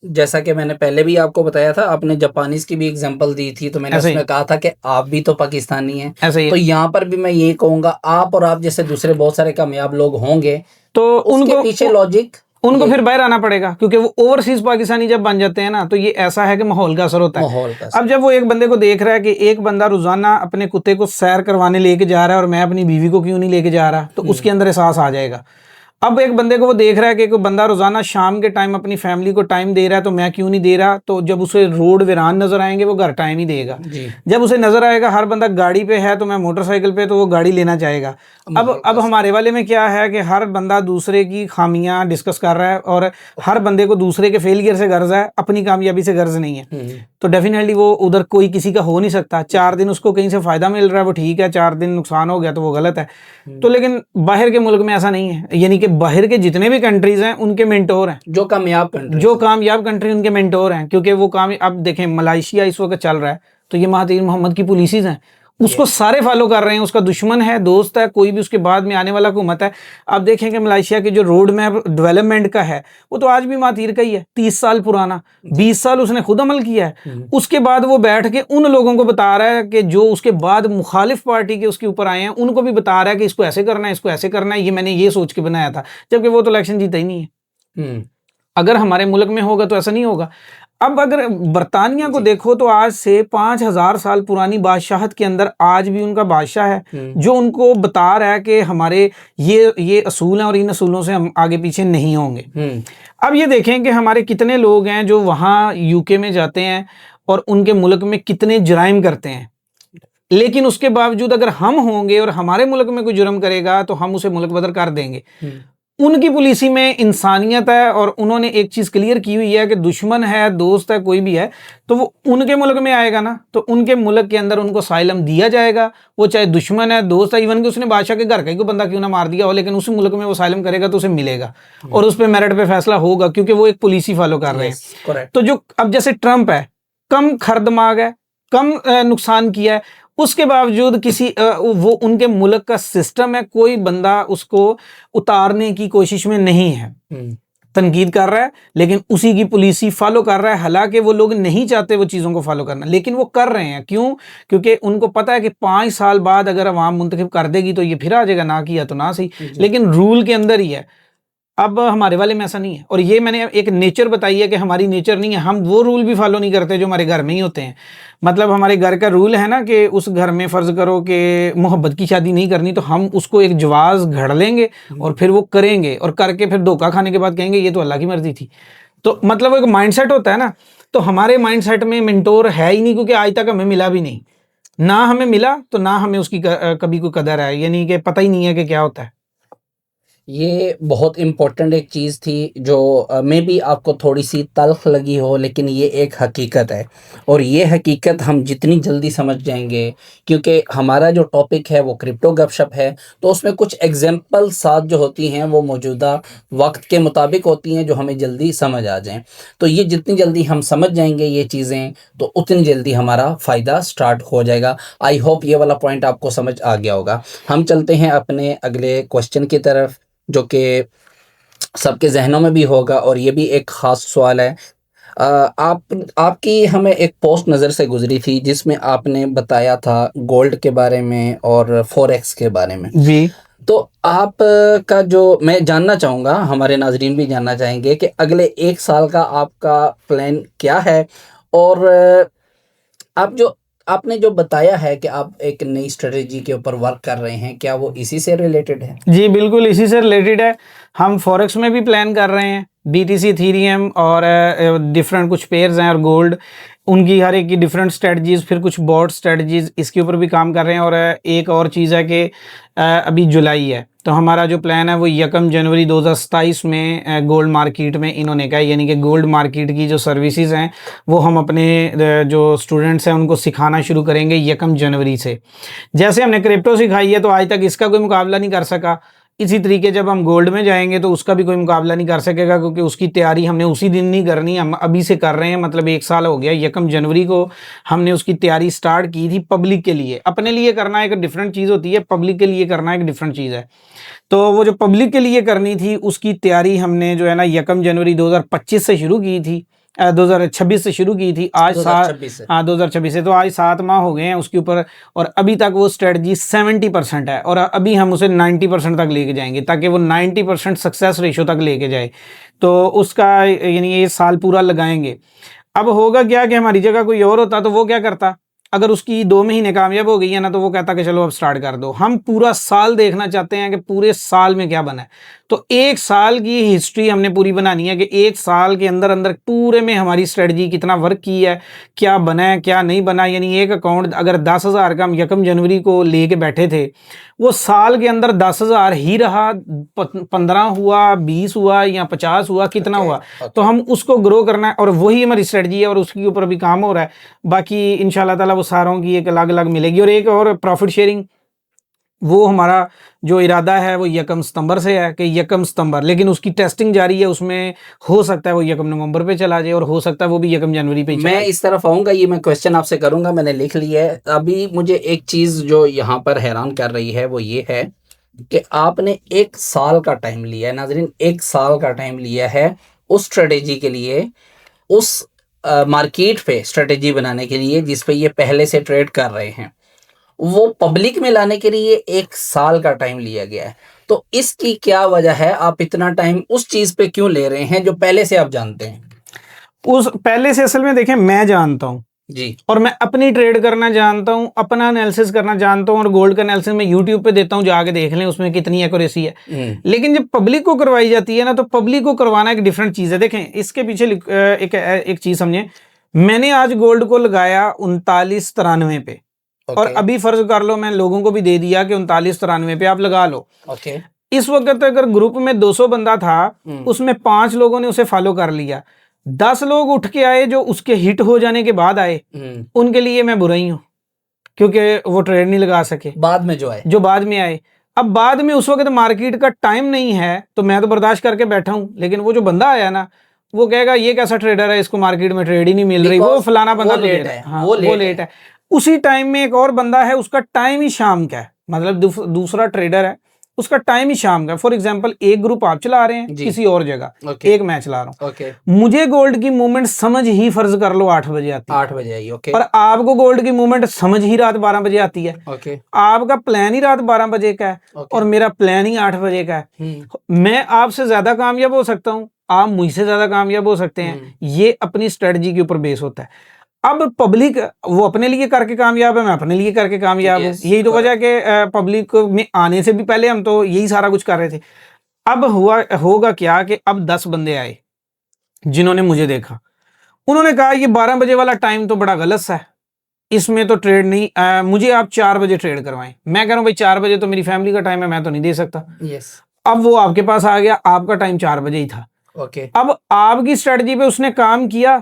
जैसा कि मैंने पहले भी आपको बताया था, आपने जापानीज की भी एग्जांपल दी थी, तो मैंने ऐसे ही। उसमें कहा था कि आप भी तो पाकिस्तानी हैं। ऐसे ही तो है। यहाँ पर भी मैं ये कहूँगा, आप और आप जैसे दूसरे बहुत सारे कामयाब लोग होंगे, तो उसके पीछे लॉजिक उनको फिर बाहर आना पड़ेगा, क्योंकि वो ओवरसीज पाकिस्तानी जब बन जाते हैं ना, तो ये ऐसा है कि माहौल का असर होता है। माहौल का अब जब वो एक बंदे को देख रहा है कि एक बंदा रोजाना अपने कुत्ते को सैर करवाने लेके जा रहा है, और मैं अपनी बीवी को क्यों नहीं लेके जा रहा, तो उसके अंदर एहसास आ जाएगा। अब एक बंदे को वो देख रहा है कि कोई बंदा रोजाना शाम के टाइम अपनी फैमिली को टाइम दे रहा है, तो मैं क्यों नहीं दे रहा, तो जब उसे रोड वीरान नजर आएंगे वो घर टाइम ही देगा। जब उसे नजर आएगा हर बंदा गाड़ी पे है तो मैं मोटरसाइकिल पे, तो वो गाड़ी लेना चाहेगा। अब हमारे वाले में क्या है कि हर बंदा दूसरे की खामियां डिस्कस कर रहा है, और हर बंदे को दूसरे के फेलियर से गर्ज है, अपनी कामयाबी से गर्ज नहीं है। तो डेफिनेटली वो उधर कोई किसी का हो नहीं सकता। 4 दिन उसको कहीं से फायदा मिल रहा है वो ठीक है, 4 दिन नुकसान हो गया तो वो गलत है। तो लेकिन बाहर के मुल्क में ऐसा नहीं है, यानी कि बाहर के जितने भी कंट्रीज हैं उनके मेंटोर हैं, जो कामयाब कंट्री उनके मेंटोर हैं। क्योंकि वो अब देखें मलाइशिया इस वक्त चल रहा है, तो ये महातीर मोहम्मद की पॉलिसीज हैं, उसको सारे फॉलो कर रहे हैं। उसका दुश्मन है, दोस्त है, कोई भी उसके बाद में आने वाला हुकूमत है। आप देखें कि मलाइशिया के जो रोड मैप डेवलपमेंट का है, वो तो आज भी महातीर का ही है, 30 साल पुराना। 20 साल उसने खुद अमल किया है। उसके बाद वो बैठ के उन लोगों को बता रहा है कि जो उसके बाद मुखालिफ पार्टी के उसके ऊपर आए हैं, उनको भी बता रहा है कि इसको ऐसे करना है, इसको ऐसे करना है, ये मैंने ये सोच के बनाया था। जबकि वो तो इलेक्शन जीता ही नहीं है। अगर हमारे मुल्क में होगा तो ऐसा नहीं होगा। अब अगर बरतानिया को देखो, तो आज से 5000 साल पुरानी बादशाहत के अंदर आज भी उनका बादशाह है, जो उनको बता रहा है कि हमारे ये असूल हैं, और इन असूलों से हम आगे पीछे नहीं होंगे। अब ये देखें कि हमारे कितने लोग हैं जो वहाँ यूके में जाते हैं, और उनके मुल्क में कितने जराइम करते हैं। लेकिन उसके बावजूद अगर हम होंगे और हमारे मुल्क में कोई जुर्म करेगा तो हम उसे मुल्क बदर कर देंगे। उनकी पॉलिसी में इंसानियत है और उन्होंने एक चीज़ क्लियर की हुई है कि दुश्मन है, दोस्त है, कोई भी है तो वो उनके मुल्क में आएगा ना, तो उनके मुल्क के अंदर उनको साइलम दिया जाएगा। वो चाहे दुश्मन है, दोस्त है, इवन कि उसने बादशाह के घर का ही कोई बंदा क्यों ना मार दिया हो, लेकिन उस मुल्क में वो साइलम करेगा तो उसे मिलेगा और उस पर मेरिट पे फैसला होगा, क्योंकि वो एक पॉलिसी फॉलो कर रहे हैं। तो जो अब जैसे ट्रंप है, कम खरदमाग है, कम नुकसान किया है, उसके बावजूद किसी वो उनके मुल्क का सिस्टम है, कोई बंदा उसको उतारने की कोशिश में नहीं है, तनकीद कर रहा है लेकिन उसी की पॉलिसी फॉलो कर रहा है। हालांकि वो लोग नहीं चाहते वो चीज़ों को फॉलो करना, लेकिन वो कर रहे हैं। क्यों? क्योंकि उनको पता है कि 5 साल बाद अगर अवाम मुंतखब कर देगी तो ये फिर आ जाएगा, ना किया तो ना सही, लेकिन रूल के अंदर ही है। अब हमारे वाले में ऐसा नहीं है, और ये मैंने एक नेचर बताई है कि हमारी नेचर नहीं है, हम वो रूल भी फॉलो नहीं करते जो हमारे घर में ही होते हैं। मतलब हमारे घर का रूल है ना कि उस घर में फ़र्ज़ करो कि मोहब्बत की शादी नहीं करनी, तो हम उसको एक जवाज़ घड़ लेंगे और फिर वो करेंगे, और करके फिर धोखा खाने के बाद कहेंगे ये तो अल्लाह की मर्ज़ी थी। तो मतलब एक माइंडसेट होता है ना, तो हमारे माइंडसेट में मेंटोर है ही नहीं, क्योंकि आज तक हमें मिला भी नहीं, ना हमें मिला तो ना हमें उसकी कभी कोई कदर है, यानी कि पता ही नहीं है कि क्या होता है। ये बहुत इम्पोर्टेंट एक चीज़ थी जो मे बी आपको थोड़ी सी तल्ख लगी हो, लेकिन ये एक हकीकत है और ये हकीकत हम जितनी जल्दी समझ जाएंगे, क्योंकि हमारा जो टॉपिक है वो क्रिप्टो गपशप है, तो उसमें कुछ एग्जांपल साथ जो होती हैं वो मौजूदा वक्त के मुताबिक होती हैं जो हमें जल्दी समझ आ जाएं। तो ये जितनी जल्दी हम समझ जाएंगे ये चीज़ें, तो उतनी जल्दी हमारा फ़ायदा स्टार्ट हो जाएगा। आई होप ये वाला पॉइंट आपको समझ आ गया होगा। हम चलते हैं अपने अगले क्वेश्चन की तरफ, जो कि सबके जहनों में भी होगा, और ये भी एक ख़ास सवाल है। आपकी हमें एक पोस्ट नज़र से गुजरी थी जिसमें आपने बताया था गोल्ड के बारे में और फॉरेक्स के बारे में जी। तो आप का जो मैं जानना चाहूँगा, हमारे नाजरीन भी जानना चाहेंगे कि अगले 1 साल का आपका प्लान क्या है, और आप जो आपने जो बताया है कि आप एक नई स्ट्रेटेजी के ऊपर वर्क कर रहे हैं, क्या वो इसी से रिलेटेड है? जी बिल्कुल इसी से रिलेटेड है। हम फॉरेक्स में भी प्लान कर रहे हैं, बीटीसी, इथेरियम और डिफरेंट कुछ पेयर्स हैं और गोल्ड, उनकी हर एक की डिफरेंट स्ट्रेटजीज, फिर कुछ बॉट स्ट्रेटजीज, इसके ऊपर भी काम कर रहे हैं। और एक और चीज़ है कि अभी जुलाई है, तो हमारा जो प्लान है वो 1 जनवरी 2027 में गोल्ड मार्केट में इन्होंने कहा, यानी कि गोल्ड मार्केट की जो सर्विसेज हैं वो हम अपने जो स्टूडेंट्स हैं उनको सिखाना शुरू करेंगे 1 जनवरी से। जैसे हमने क्रिप्टो सिखाई है तो आज तक इसका कोई मुकाबला नहीं कर सका, इसी तरीके जब हम गोल्ड में जाएंगे तो उसका भी कोई मुकाबला नहीं कर सकेगा, क्योंकि उसकी तैयारी हमने उसी दिन नहीं करनी, हम अभी से कर रहे हैं। मतलब 1 साल हो गया, 1 जनवरी को हमने उसकी तैयारी स्टार्ट की थी। पब्लिक के लिए, अपने लिए करना एक डिफरेंट चीज़ होती है, पब्लिक के लिए करना एक डिफरेंट चीज़ है। तो वो जो पब्लिक के लिए करनी थी उसकी तैयारी हमने जो है ना 1 जनवरी 2025 से शुरू की थी, 2026 से शुरू की थी। आज 2026 से, तो आज 7 माह हो गए हैं उसके ऊपर, और अभी तक वो स्ट्रेटजी 70% है, और अभी हम उसे 90% तक लेके जाएंगे, ताकि वो 90% सक्सेस रेशो तक लेके जाए। तो उसका यानी ये साल पूरा लगाएंगे। अब होगा क्या कि हमारी जगह कोई और होता तो वो क्या करता, अगर उसकी 2 महीने कामयाब हो गई है ना, तो वो कहता कि चलो अब स्टार्ट कर दो। हम पूरा साल देखना चाहते हैं कि पूरे साल में क्या बना है। तो 1 साल की हिस्ट्री हमने पूरी बनानी है कि 1 साल के अंदर अंदर पूरे में हमारी स्ट्रेटजी कितना वर्क की है, क्या बना है, क्या नहीं बना। यानी एक अकाउंट अगर 10,000 का हम 1 जनवरी को लेके बैठे थे, वो साल के अंदर 10,000 ही रहा, 15 हुआ, 20 हुआ या 50 हुआ, कितना हुआ। तो हम उसको ग्रो करना है, और वही हमारी स्ट्रेटजी है, और उसके ऊपर भी काम हो रहा है। बाकी इंशाल्लाह ताला वो सारों की एक अलग अलग मिलेगी। और एक और प्रॉफिट शेयरिंग, वो हमारा जो इरादा है वो 1 सितंबर से है कि 1 सितंबर, लेकिन उसकी टेस्टिंग जारी है, उसमें हो सकता है वो 1 नवंबर पे चला जाए, और हो सकता है वो भी 1 जनवरी पे मैं इस तरफ आऊँगा, ये मैं क्वेश्चन आपसे करूँगा, मैंने लिख लिया है। अभी मुझे एक चीज़ जो यहाँ पर हैरान कर रही है वो ये है कि आपने 1 साल का टाइम लिया है, नाजरीन, 1 साल का टाइम लिया है उस स्ट्रेटेजी के लिए, उस मार्केट पे स्ट्रेटेजी बनाने के लिए जिस पे ये पहले से ट्रेड कर रहे हैं, वो पब्लिक में लाने के लिए 1 साल का टाइम लिया गया है। तो इसकी क्या वजह है, आप इतना टाइम उस चीज़ पे क्यों ले रहे हैं जो पहले से आप जानते हैं? उस पहले से असल में देखें, मैं जानता हूँ जी, और मैं अपनी ट्रेड करना जानता हूँ, अपना एनालिसिस करना जानता हूँ, और गोल्ड का एनालिसिस मैं यूट्यूब पे देता हूँ, जाके देख लें उसमें कितनी एक्यूरेसी है। लेकिन जब पब्लिक को करवाई जाती है ना, तो पब्लिक को करवाना एक डिफरेंट चीज़ है। देखें इसके पीछे एक चीज़ समझें, मैंने आज गोल्ड को लगाया 3993 पे, और ओके। अभी फर्ज कर लो मैं लोगों को भी दे दिया कि 39-93 पे आप लगा लो। ओके। इस वक्त अगर ग्रुप में 200 बंदा था, उसमें 5 लोगों ने उसे फॉलो कर लिया, 10 लोग उठ के आए जो उसके हिट हो जाने के बाद आए, उनके लिए मैं बुरा ही हूँ, क्योंकि वो ट्रेड नहीं लगा सके। बाद में जो है, जो बाद में आए, अब बाद में उस वक्त मार्केट का टाइम नहीं है तो मैं तो बर्दाश्त करके बैठा हूं, लेकिन वो जो बंदा आया ना, वो कहेगा ये कैसा ट्रेडर है, इसको मार्केट में ट्रेड ही नहीं मिल रही, वो Because फलाना बंदा वो तो लेट दे है, रहा हाँ, वो वो लेट लेट है। उसी टाइम में एक और बंदा है, उसका टाइम ही शाम का है, मतलब दूसरा ट्रेडर है, उसका टाइम ही शाम का। फॉर एग्जांपल एक ग्रुप आप चला रहे हैं किसी और जगह, ओके। एक मैं चला रहा हूँ, ओके। मुझे गोल्ड की मूवमेंट समझ ही फर्ज कर लो 8 बजे आती है, 8 बजे आई। ओके। और आपको गोल्ड की मूवमेंट समझ ही रात 12 बजे आती है। ओके। आपका प्लान ही रात 12 बजे का है ओके। और मेरा प्लान ही 8 बजे का है। मैं आपसे ज्यादा कामयाब हो सकता हूँ, आप मुझसे ज्यादा कामयाब हो सकते हैं, ये अपनी स्ट्रेटजी के ऊपर बेस होता है। अब पब्लिक वो अपने लिए करके कामयाब है, मैं अपने लिए करके कामयाब हूँ। Yes, यही तो वजह के पब्लिक में आने से भी पहले हम तो यही सारा कुछ कर रहे थे। अब होगा क्या कि अब 10 बंदे आए जिन्होंने मुझे देखा, उन्होंने कहा ये 12 बजे वाला टाइम तो बड़ा गलत सा है, इसमें तो ट्रेड नहीं, मुझे आप 4 बजे ट्रेड करवाएं। मैं कह रहा हूं भाई 4 बजे तो मेरी फैमिली का टाइम है, मैं तो नहीं दे सकता। यस। अब वो आपके पास आ गया, आपका टाइम 4 बजे ही था। ओके। अब आपकी स्ट्रेटजी पे उसने काम किया,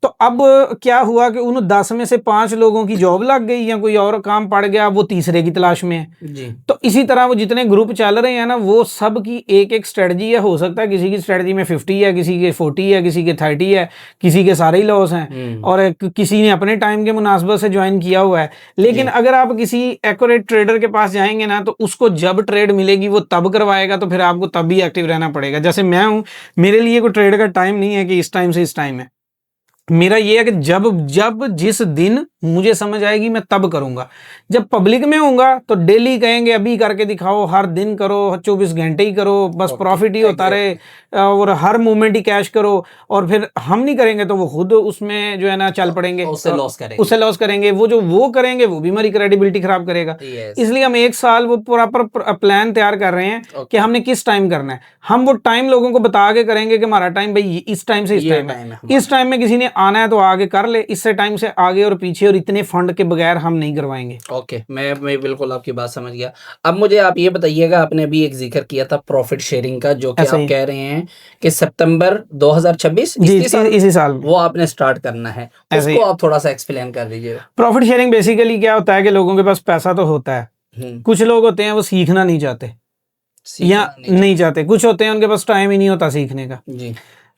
तो अब क्या हुआ कि उन 10 में से 5 लोगों की जॉब लग गई या कोई और काम पड़ गया, वो तीसरे की तलाश में है जी। तो इसी तरह वो जितने ग्रुप चल रहे हैं ना, वो सब की एक एक स्ट्रेटजी है। हो सकता है किसी की स्ट्रेटजी में 50 है, किसी के 40 है, किसी के 30 है, किसी के सारे ही लॉस हैं, और किसी ने अपने टाइम के मुनासबत से ज्वाइन किया हुआ है। लेकिन अगर आप किसी एक्यूरेट ट्रेडर के पास जाएंगे ना, तो उसको जब ट्रेड मिलेगी वो तब करवाएगा, तो फिर आपको तब भी एक्टिव रहना पड़ेगा। जैसे मैं हूं, मेरे लिए कोई ट्रेड का टाइम नहीं है कि इस टाइम से इस टाइम है। मेरा ये है कि जब जिस दिन मुझे समझ आएगी मैं तब करूंगा। जब पब्लिक में होऊंगा तो डेली कहेंगे अभी करके दिखाओ, हर दिन करो, 24 घंटे ही करो, बस प्रॉफिट ही होता रहे, और हर मूवमेंट ही कैश करो। और फिर हम नहीं करेंगे तो वो खुद उसमें जो है ना चल पड़ेंगे, उससे लॉस करेंगे। वो जो वो करेंगे वो भी हमारी क्रेडिबिलिटी खराब करेगा। इसलिए हम 1 साल वो प्रॉपर प्लान तैयार कर रहे हैं कि हमने किस टाइम करना है। हम वो टाइम लोगों को बता के करेंगे कि हमारा टाइम भाई इस टाइम से इस टाइम है, इस टाइम में किसी ने आना है तो आगे कर ले, इससे टाइम से आगे और पीछे, और इतने फंड के बगैर हम नहीं करवाएंगे। ओके, मैं बिल्कुल आपकी बात समझ गया। अब मुझे आप ये बताइएगा, आपने अभी एक जिक्र किया था प्रॉफिट शेयरिंग का, जो कि आप कह रहे हैं कि सितंबर 2026 इसी साल वो आपने स्टार्ट करना है, उसको आप थोड़ा सा एक्सप्लेन कर दीजिए। प्रॉफिट शेयरिंग बेसिकली क्या होता है कि लोगों के पास पैसा तो होता है, कुछ लोग होते हैं वो सीखना नहीं चाहते या नहीं चाहते, कुछ होते हैं उनके पास टाइम ही नहीं होता सीखने का। जी।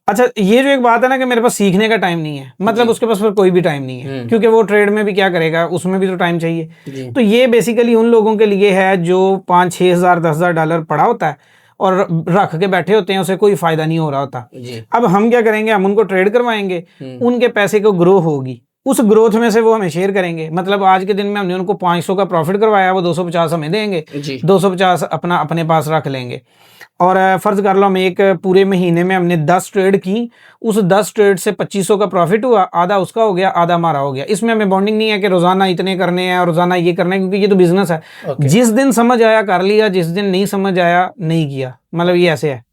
अच्छा, ये जो एक बात है ना कि मेरे पास सीखने का टाइम नहीं है, मतलब उसके पास फिर कोई भी टाइम नहीं है, क्योंकि वो ट्रेड में भी क्या करेगा, उसमें भी तो टाइम चाहिए। तो ये बेसिकली उन लोगों के लिए है जो 5-6 हज़ार 10 हज़ार डॉलर पड़ा होता है और रख के बैठे होते हैं, उसे कोई फायदा नहीं हो रहा होता। अब हम क्या करेंगे, हम उनको ट्रेड करवाएंगे, उनके पैसे को ग्रो होगी, उस ग्रोथ में से वो हमें शेयर करेंगे। मतलब आज के दिन में हमने उनको 500 का प्रॉफिट करवाया, वो 250 हमें देंगे, 250 अपने पास रख लेंगे। और फर्ज कर लो हम एक पूरे महीने में हमने 10 ट्रेड की, उस 10 ट्रेड से 2500 का प्रॉफिट हुआ, आधा उसका हो गया, आधा हमारा हो गया। इसमें हमें बॉन्डिंग नहीं है कि रोजाना इतने करने हैं और रोजाना ये करना है, क्योंकि ये तो बिजनेस है। जिस दिन समझ आया कर लिया, जिस दिन नहीं समझ आया नहीं किया, मतलब ये ऐसे है।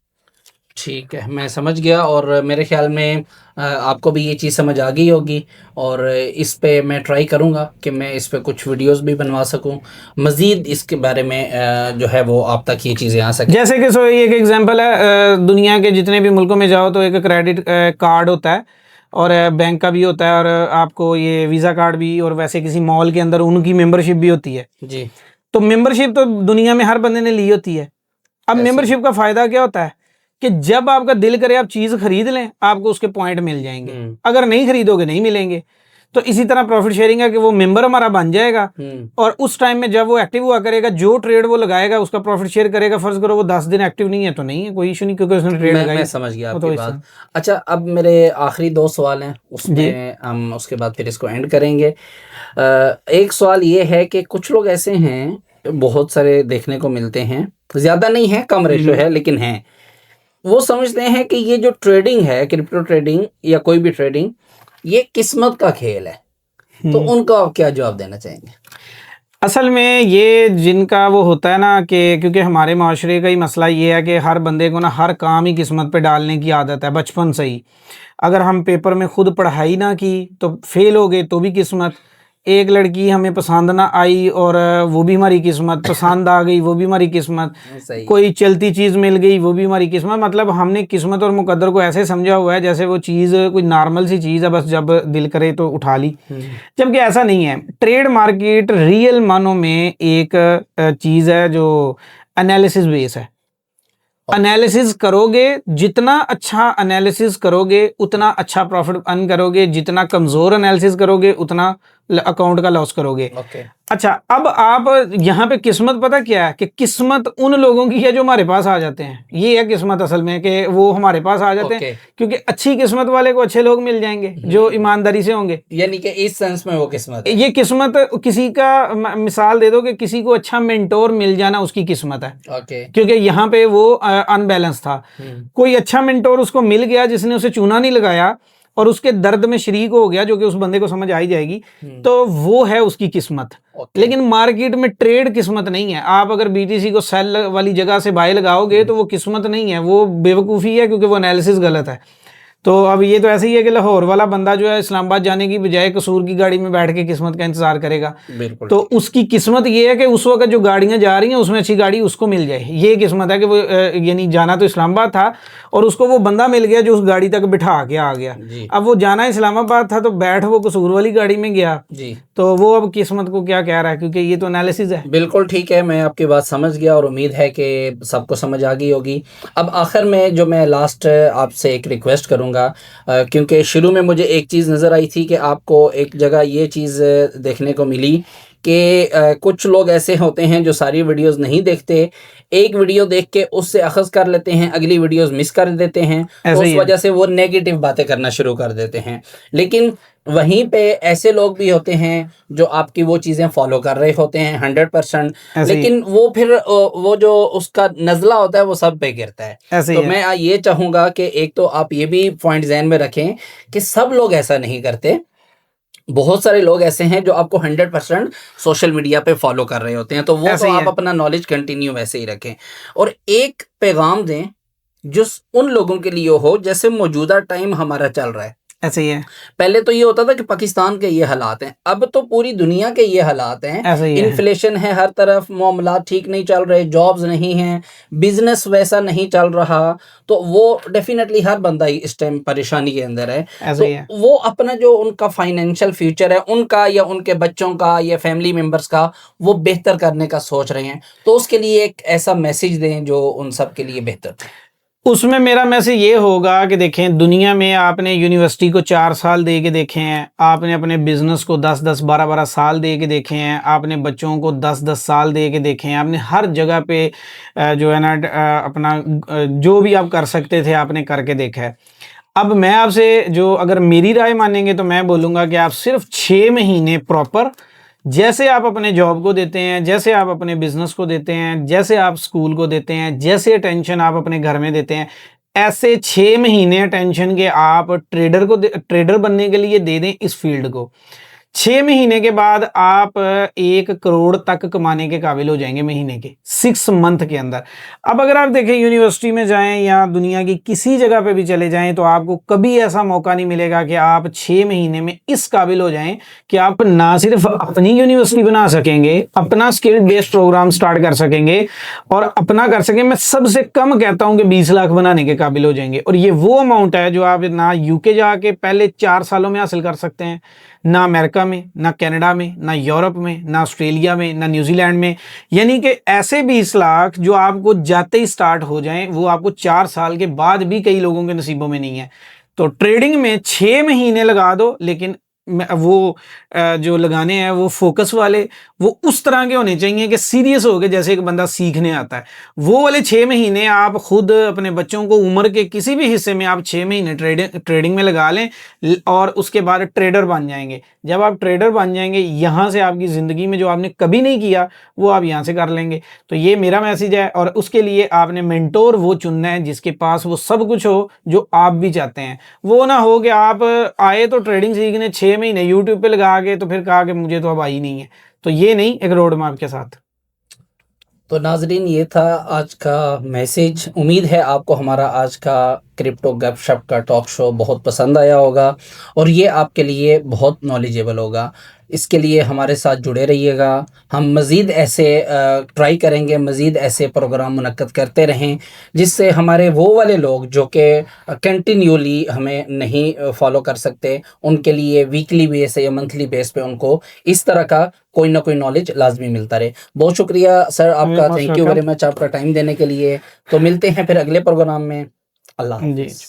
ठीक है, मैं समझ गया, और मेरे ख्याल में आपको भी ये चीज़ समझ आ गई होगी, और इस पे मैं ट्राई करूँगा कि मैं इस पे कुछ वीडियोस भी बनवा सकूँ, मज़ीद इसके बारे में जो है वो आप तक ये चीज़ें आ सकें। जैसे कि एक एग्जांपल है, दुनिया के जितने भी मुल्कों में जाओ तो एक क्रेडिट कार्ड होता है, और बैंक का भी होता है, और आपको ये वीज़ा कार्ड भी, और वैसे किसी मॉल के अंदर उनकी मेंबरशिप भी होती है। जी। तो मेंबरशिप तो दुनिया में हर बंदे ने ली होती है। अब मेंबरशिप का फ़ायदा क्या होता है कि जब आपका दिल करे आप चीज़ खरीद लें, आपको उसके पॉइंट मिल जाएंगे, अगर नहीं खरीदोगे नहीं मिलेंगे। तो इसी तरह प्रॉफिट शेयरिंग है कि वो मेंबर हमारा बन जाएगा, और उस टाइम में जब वो एक्टिव हुआ करेगा, जो ट्रेड वो लगाएगा उसका प्रॉफिट शेयर करेगा। फर्ज करो वो 10 दिन एक्टिव नहीं है तो नहीं है, कोई इशू नहीं, क्योंकि उसने ट्रेड लगाई। मैं समझ गया आपकी बात। अच्छा, अब मेरे आखिरी 2 सवाल हैं, उसमें हम उसके बाद फिर इसको एंड करेंगे। एक सवाल ये है कि कुछ लोग ऐसे हैं, बहुत सारे देखने को मिलते हैं, ज़्यादा नहीं है, कम रेशो है लेकिन हैं, वो समझते हैं कि ये जो ट्रेडिंग है, क्रिप्टो ट्रेडिंग या कोई भी ट्रेडिंग, ये किस्मत का खेल है। तो उनको आप क्या जवाब देना चाहेंगे? असल में ये जिनका वो होता है ना कि क्योंकि हमारे माशरे का ही मसला ये है कि हर बंदे को ना हर काम ही किस्मत पे डालने की आदत है बचपन से ही। अगर हम पेपर में खुद पढ़ाई ना की तो फेल हो गए तो भी किस्मत, एक लड़की हमें पसंद ना आई और वो भी हमारी किस्मत, पसंद आ गई वो भी हमारी किस्मत, सही। कोई चलती चीज़ मिल गई वो भी हमारी किस्मत। मतलब हमने किस्मत और मुकद्दर को ऐसे समझा हुआ है जैसे वो चीज़ कोई नॉर्मल सी चीज़ है, बस जब दिल करे तो उठा ली, जबकि ऐसा नहीं है। ट्रेड मार्केट रियल मानों में एक चीज़ है जो एनालिसिस बेस है। एनालिसिस करोगे, जितना अच्छा एनालिसिस करोगे उतना अच्छा प्रॉफिट अर्न करोगे, जितना कमज़ोर एनालिसिस करोगे उतना अकाउंट का लॉस करोगे। ओके। अच्छा, अब आप यहाँ पे किस्मत पता क्या है कि किस्मत उन लोगों की है जो हमारे पास आ जाते हैं। ये है किस्मत असल में, कि वो हमारे पास आ जाते हैं क्योंकि अच्छी किस्मत वाले को अच्छे लोग मिल जाएंगे जो ईमानदारी से होंगे। यानी कि इस सेंस में वो किस्मत है। ये किस्मत किसी का मिसाल दे दो कि किसी को अच्छा मेंटोर मिल जाना उसकी किस्मत है। ओके। क्योंकि यहाँ पे वो अनबैलेंस था। कोई अच्छा मेंटोर उसको मिल गया जिसने उसे चूना नहीं लगाया और उसके दर्द में शरीक हो गया, जो कि उस बंदे को समझ आ ही जाएगी, तो वो है उसकी किस्मत। लेकिन मार्केट में ट्रेड किस्मत नहीं है। आप अगर बीटीसी को सेल वाली जगह से बाय लगाओगे तो वो किस्मत नहीं है, वो बेवकूफ़ी है, क्योंकि वो एनालिसिस गलत है। तो अब ये तो ऐसे ही है कि लाहौर वाला बंदा जो है इस्लामाबाद जाने की बजाय कसूर की गाड़ी में बैठ के किस्मत का इंतजार करेगा। बिल्कुल। तो उसकी किस्मत ये है कि उस वक्त जो गाड़ियां जा रही हैं उसमें अच्छी गाड़ी उसको मिल जाए। ये किस्मत है कि वो यानी जाना तो इस्लामाबाद था और उसको वो बंदा मिल गया जो उस गाड़ी तक बिठा के आ गया। अब वो जाना इस्लामाबाद था तो बैठ वो कसूर वाली गाड़ी में गया जी। तो वो अब किस्मत को क्या कह रहा है, क्योंकि ये तो एनालिसिस है। बिल्कुल ठीक है, मैं आपकी बात समझ गया और उम्मीद है कि सबको समझ आ गई होगी। अब आखिर में जो मैं लास्ट आपसे एक रिक्वेस्ट करूंगा, क्योंकि शुरू में मुझे एक चीज़ नज़र आई थी कि आपको एक जगह ये चीज़ देखने को मिली कि कुछ लोग ऐसे होते हैं जो सारी वीडियोस नहीं देखते, एक वीडियो देख के उससे अखज़ कर लेते हैं, अगली वीडियोस मिस कर देते हैं, उस वजह से वो नेगेटिव बातें करना शुरू कर देते हैं। लेकिन वहीं पे ऐसे लोग भी होते हैं जो आपकी वो चीज़ें फॉलो कर रहे होते हैं 100%, लेकिन वो फिर वो जो उसका नज़ला होता है वो सब पे गिरता है। तो मैं ये चाहूँगा कि एक तो आप ये भी पॉइंट ज़हन में रखें कि सब लोग ऐसा नहीं करते। बहुत सारे लोग ऐसे हैं जो आपको 100% सोशल मीडिया पे फॉलो कर रहे होते हैं, तो वो तो आप अपना नॉलेज कंटिन्यू वैसे ही रखें। और एक पैगाम दें जो उन लोगों के लिए हो जैसे मौजूदा टाइम हमारा चल रहा है। ऐसे ही है। पहले तो ये होता था कि पाकिस्तान के ये हालात हैं, अब तो पूरी दुनिया के ये हालात हैं। इन्फ्लेशन है हर तरफ, मामला ठीक नहीं चल रहे, जॉब्स नहीं हैं, बिजनेस वैसा नहीं चल रहा, तो वो डेफिनेटली हर बंदा इस टाइम परेशानी के अंदर है। तो वो अपना जो उनका फाइनेंशियल फ्यूचर है उनका या उनके बच्चों का या फैमिली मेम्बर्स का वो बेहतर करने का सोच रहे हैं, तो उसके लिए एक ऐसा मैसेज दें जो उन सब के लिए बेहतर है। उसमें मेरा मैसेज ये होगा कि देखें, दुनिया में आपने यूनिवर्सिटी को 4 साल दे के देखे हैं, आपने अपने बिजनेस को 10-10 12-12 साल दे के देखे हैं, आपने बच्चों को 10-10 साल दे के देखे हैं, आपने हर जगह पे जो है ना अपना जो भी आप कर सकते थे आपने करके देखा है। अब मैं आपसे जो अगर मेरी राय मानेंगे तो मैं बोलूँगा कि आप सिर्फ 6 महीने प्रॉपर, जैसे आप अपने जॉब को देते हैं, जैसे आप अपने बिजनेस को देते हैं, जैसे आप स्कूल को देते हैं, जैसे अटेंशन आप अपने घर में देते हैं, ऐसे 6 महीने अटेंशन के आप ट्रेडर बनने के लिए दे दें इस फील्ड को। 6 महीने के बाद आप 1 करोड़ तक कमाने के काबिल हो जाएंगे महीने के, 6 मंथ के अंदर। अब अगर आप देखें यूनिवर्सिटी में जाएं या दुनिया की किसी जगह पे भी चले जाएं तो आपको कभी ऐसा मौका नहीं मिलेगा कि आप 6 महीने में इस काबिल हो जाएं कि आप ना सिर्फ अपनी यूनिवर्सिटी बना सकेंगे, अपना स्किल बेस्ड प्रोग्राम स्टार्ट कर सकेंगे और अपना कर सकेंगे। मैं सबसे कम कहता हूं कि 20 लाख बनाने के काबिल हो जाएंगे, और ये वो अमाउंट है जो आप ना यूके जाके पहले 4 सालों में हासिल कर सकते हैं, ना अमेरिका में, ना कनाडा में, ना यूरोप में, ना ऑस्ट्रेलिया में, ना न्यूजीलैंड में। यानी कि ऐसे 20 लाख जो आपको जाते ही स्टार्ट हो जाएं, वो आपको 4 साल के बाद भी कई लोगों के नसीबों में नहीं है। तो ट्रेडिंग में 6 महीने लगा दो, लेकिन वो जो लगाने हैं वो फोकस वाले, वो उस तरह के होने चाहिए कि सीरियस हो गए जैसे एक बंदा सीखने आता है। वो वाले 6 महीने आप खुद अपने बच्चों को उम्र के किसी भी हिस्से में आप 6 महीने ट्रेडिंग में लगा लें और उसके बाद ट्रेडर बन जाएंगे। जब आप ट्रेडर बन जाएंगे, यहाँ से आपकी ज़िंदगी में जो आपने कभी नहीं किया वो आप यहाँ से कर लेंगे। तो ये मेरा मैसेज है, और उसके लिए आपने मेंटोर वो चुनना है जिसके पास वो सब कुछ हो जो आप भी चाहते हैं। वो ना हो कि आप आए तो ट्रेडिंग सीखने 6 महीने यूट्यूब पे लगा के तो फिर कहा कि मुझे तो अब आई नहीं है। तो ये नहीं, एक रोड मैप के साथ। तो नाजरीन, ये था आज का मैसेज। उम्मीद है आपको हमारा आज का क्रिप्टो गपशप का टॉक शो बहुत पसंद आया होगा और ये आपके लिए बहुत नॉलेजेबल होगा। इसके लिए हमारे साथ जुड़े रहिएगा। हम मज़ीद ऐसे ट्राई करेंगे, मज़ीद ऐसे प्रोग्राम मुनक्कद करते रहें जिससे हमारे वो वाले लोग जो कि कंटिन्यूली हमें नहीं फॉलो कर सकते, उनके लिए वीकली बेस या मंथली बेस पे उनको इस तरह का कोई ना कोई नॉलेज लाजमी मिलता रहे। बहुत शुक्रिया सर आपका, most thank you welcome. Very much आपका टाइम देने के लिए। तो मिलते हैं फिर अगले प्रोग्राम में। अल्लाह जी। हाफ़िज़।